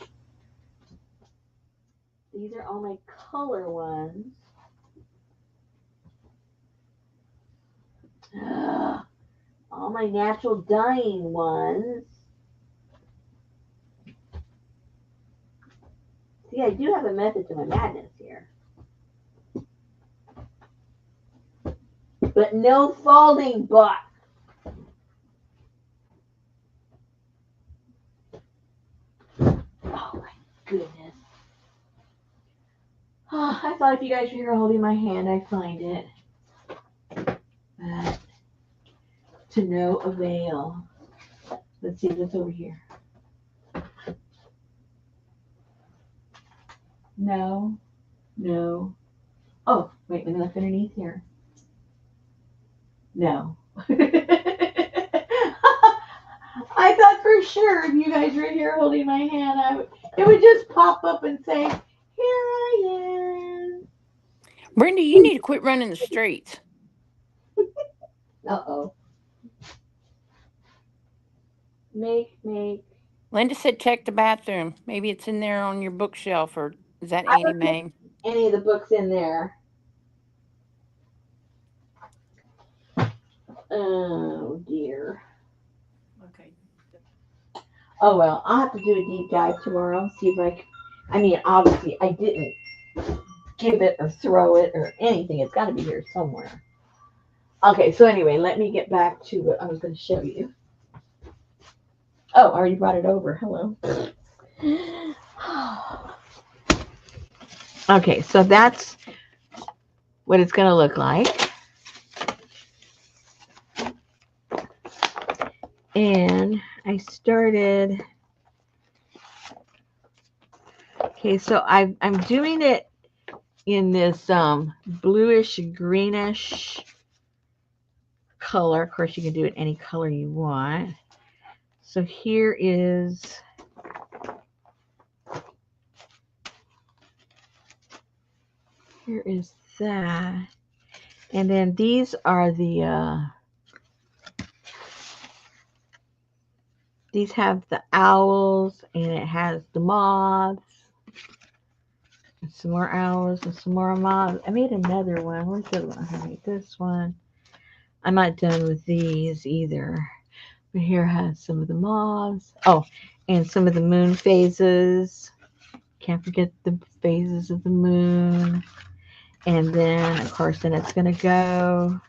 These are all my color ones. Ugh. All my natural dyeing ones. See, I do have a method to my madness here. But no folding book. Oh my goodness. Oh, I thought if you guys were here holding my hand, I'd find it. But to no avail. Let's see what's over here. No, no. Oh, wait, let me look underneath here. No. I thought for sure if you guys were here holding my hand, it would just pop up and say, "Here I am." Brenda, you need to quit running the streets. Uh-oh. Make. Linda said check the bathroom. Maybe it's in there on your bookshelf, or is that I Annie don't think Mae? any of the books in there. Oh dear. Okay. Oh well, I'll have to do a deep dive tomorrow. See if I mean, obviously, I didn't give it or throw it or anything. It's got to be here somewhere. Okay, so anyway, let me get back to what I was going to show you. Oh, I already brought it over. Hello. Okay, so that's what it's going to look like. And I started. Okay, so I'm doing it in this bluish greenish color. Of course, you can do it any color you want. So here is that. And then these are these have the owls and it has the moths. And some more owls and some more moths. I made another one. Where's the other one? I made this one. I'm not done with these either. But here has some of the moths. Oh, and some of the moon phases. Can't forget the phases of the moon. And then, of course, then it's going to go.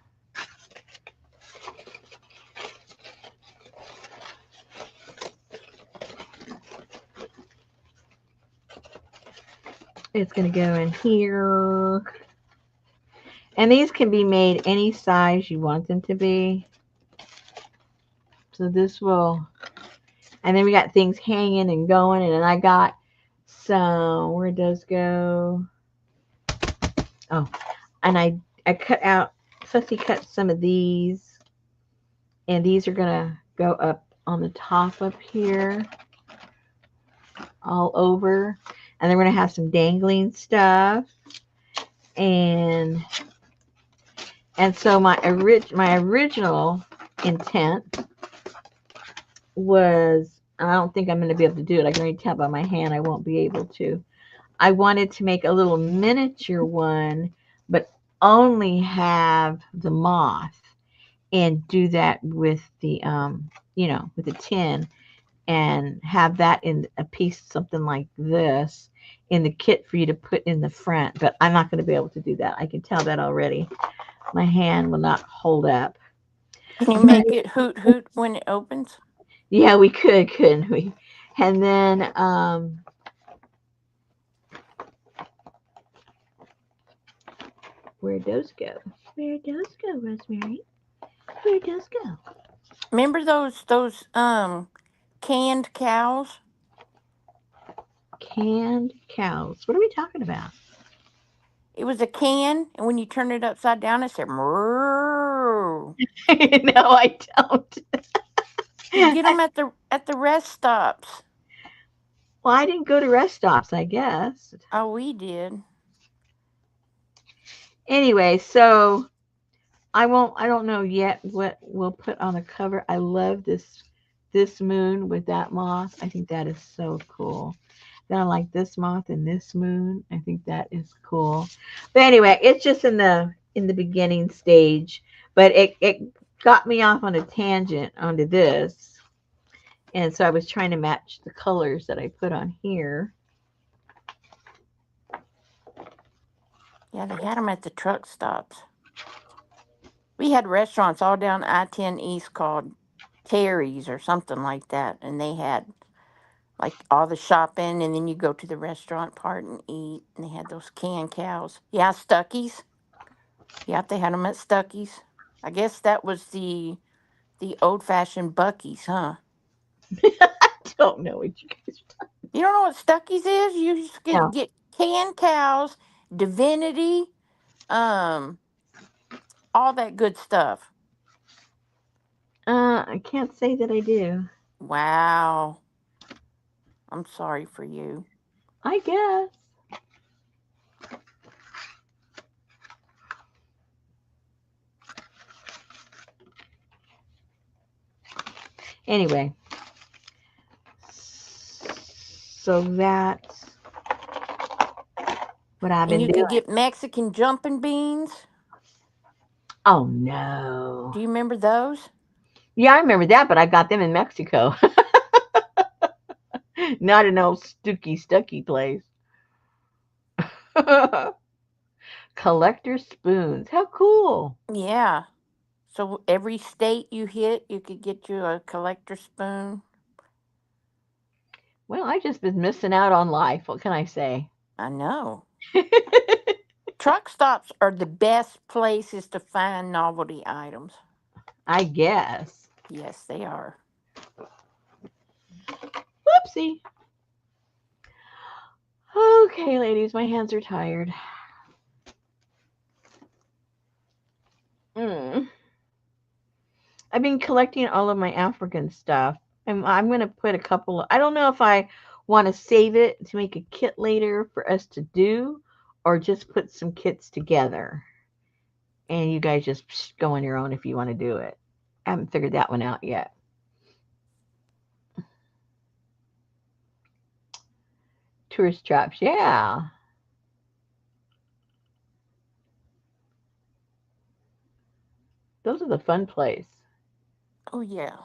It's going to go in here. And these can be made any size you want them to be. So this will, and then we got things hanging and going. And then I got some, where does go? Oh, and I cut out, Sussy cut some of these. And these are going to go up on the top up here. All over. And then we're going to have some dangling stuff. And so my original intent was, I don't think I'm going to be able to do it. I can already tell by my hand I won't be able to. I wanted to make a little miniature one, but only have the moth and do that with the with the tin, and have that in a piece, something like this, in the kit for you to put in the front. But I'm not going to be able to do that. I can tell that already. My hand will not hold up. Can you But make it hoot hoot when it opens? yeah, we could, couldn't we? And then where'd those go? Where'd those go, Rosemary? Where'd those go? Remember those canned cows? Canned cows. What are we talking about? It was a can, and when you turn it upside down, it said "moo." No, I don't. You get them at the rest stops. Well, I didn't go to rest stops, I guess. Oh, we did. Anyway, so I don't know yet what we'll put on the cover. I love this moon with that moth. I think that is so cool. Then I like this moth and this moon. I think that is cool. But anyway, it's just in the beginning stage. But it got me off on a tangent onto this. And so I was trying to match the colors that I put on here. Yeah, they had them at the truck stops. We had restaurants all down I-10 East called Terry's or something like that, and they had like all the shopping, and then you go to the restaurant part and eat. And they had those canned cows. Yeah, Stuckey's. Yeah, they had them at Stuckey's. I guess that was the old fashioned Bucky's, huh? I don't know what you guys You don't know what Stuckey's is? You just are. get canned cows, divinity, um, all that good stuff. I can't say that I do. Wow. I'm sorry for you. I guess. Anyway, so that's what I've And been you could doing. get Mexican jumping beans. Oh no. Do you remember those? Yeah, I remember that, but I got them in Mexico. Not an old Stooky Stucky place. Collector spoons. How cool. Yeah. So every state you hit, you could get you a collector spoon. Well, I just been missing out on life. What can I say? I know. Truck stops are the best places to find novelty items. I guess. Yes, they are. Whoopsie. Okay, ladies, my hands are tired. Mm. I've been collecting all of my African stuff. I'm going to put a couple of, I don't know if I want to save it to make a kit later for us to do, or just put some kits together. And you guys just go on your own if you want to do it. I haven't figured that one out yet. Tourist traps, yeah. Those are the fun place. Oh yeah.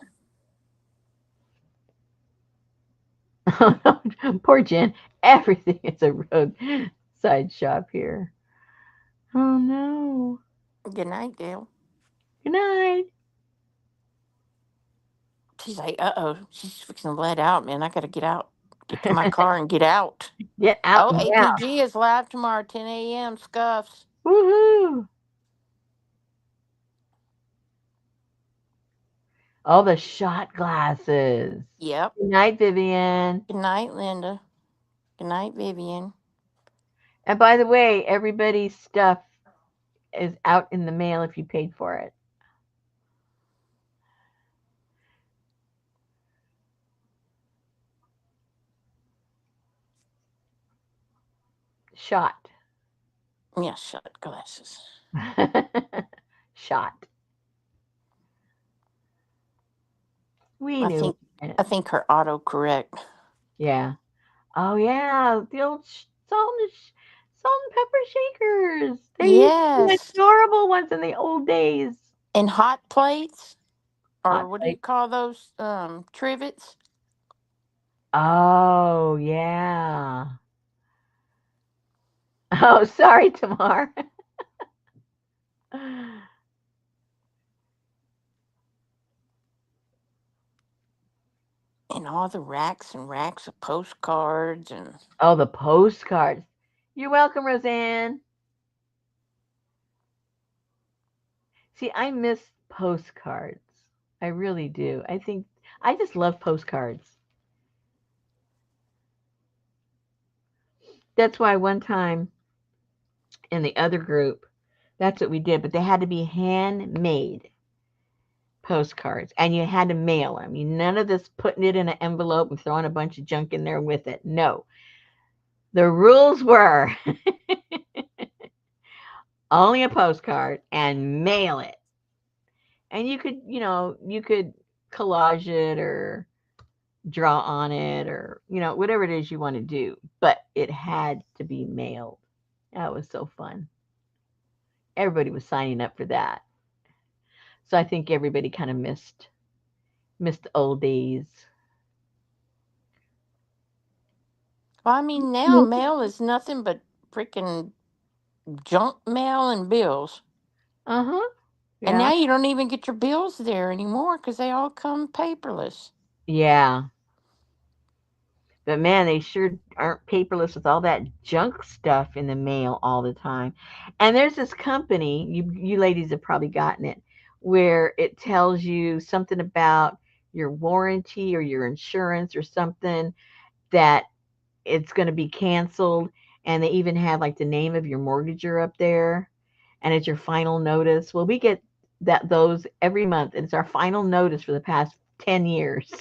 Poor Jen. Everything is a roadside shop here. Oh no. Good night, Gail. Good night. She's like, she's fixing to let out, man. I gotta get out. Get to my car and get out. Get out Oh, now. APG is live tomorrow, 10 a.m. Scuffs. Woohoo. All the shot glasses. Yep. Good night, Vivian. Good night, Linda. Good night, Vivian. And by the way, everybody's stuff is out in the mail if you paid for it. Shot. Yeah, shot glasses. Shot. We I knew think it. I think her autocorrect. Yeah. Oh yeah, the old salt and pepper shakers. They used to be Yes. adorable ones in the old days. And hot plates, or Hot what do you plate. call those? Trivets. Oh yeah. Oh, sorry, Tamar. And all the racks and racks of postcards and Oh, the postcards. You're welcome, Roseanne. See, I miss postcards. I really do. I think I just love postcards. That's why one time in the other group, that's what we did, but they had to be handmade postcards and you had to mail them. None of this putting it in an envelope and throwing a bunch of junk in there with it. No. The rules were only a postcard and mail it. And you could collage it or draw on it or, whatever it is you want to do, but it had to be mailed. That was so fun. Everybody was signing up for that. So I think everybody kind of missed the old days. well, I mean now mail is nothing but freaking junk mail and bills. Uh-huh. And Yeah. now you don't even get your bills there anymore because they all come paperless. Yeah. But man, they sure aren't paperless with all that junk stuff in the mail all the time. And there's this company, you ladies have probably gotten it, where it tells you something about your warranty or your insurance or something that it's going to be canceled, and they even have like the name of your mortgager up there, and it's your final notice. Well, we get those every month, and it's our final notice for the past 10 years.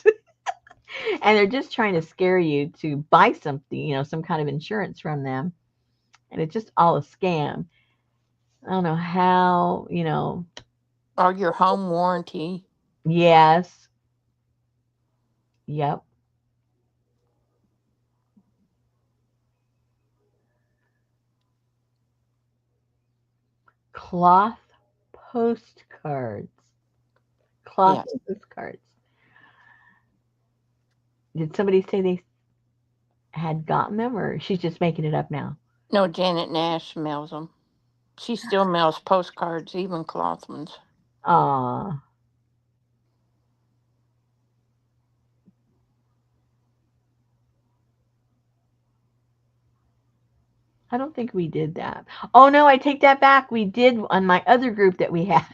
And they're just trying to scare you to buy something, some kind of insurance from them. And it's just all a scam. I don't know how, Or your home warranty. yes, yep. Cloth postcards. Cloth Yes. postcards. Did somebody say they had gotten them, or she's just making it up now? No, Janet Nash mails them. She still mails postcards, even cloth ones. Aw, I don't think we did that. Oh no, I take that back. We did on my other group that we had.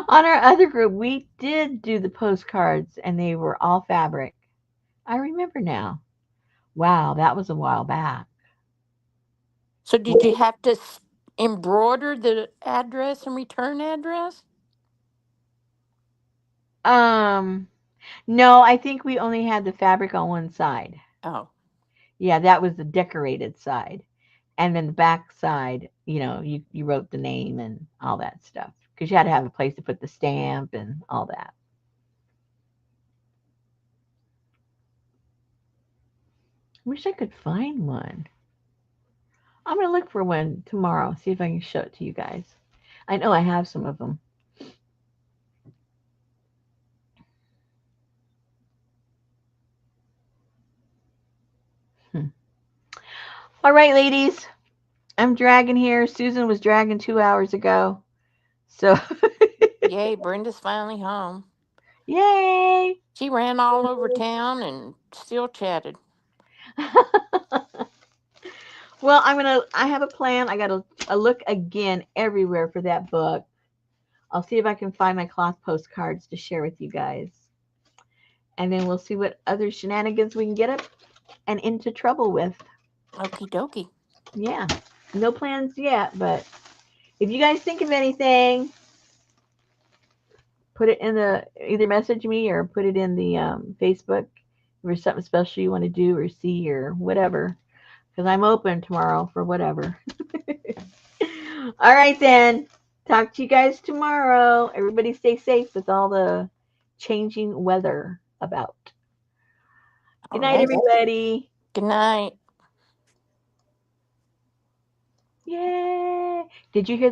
On our other group, we did do the postcards and they were all fabric. I remember now. Wow, that was a while back. So did you have to embroider the address and return address? Um, no, I think we only had the fabric on one side. Oh, Yeah, that was the decorated side. And then the back side, you wrote the name and all that stuff because you had to have a place to put the stamp and all that. Wish I could find one. I'm gonna look for one tomorrow. See if I can show it to you guys. I know I have some of them. All right, ladies. I'm dragging here. Susan was dragging 2 hours ago. So, Yay, Brenda's finally home. yay. She ran all over town and still chatted. Well, I have a plan. I got to look again everywhere for that book. I'll see if I can find my cloth postcards to share with you guys. And then we'll see what other shenanigans we can get up and into trouble with. Okie dokie. Yeah. No plans yet, but if you guys think of anything, put it in the either message me or put it in the Facebook. If there's something special you want to do or see or whatever, because I'm open tomorrow for whatever. All right, then. Talk to you guys tomorrow. Everybody stay safe with all the changing weather about. Good All night, right. everybody. Good night. Yay. Did you hear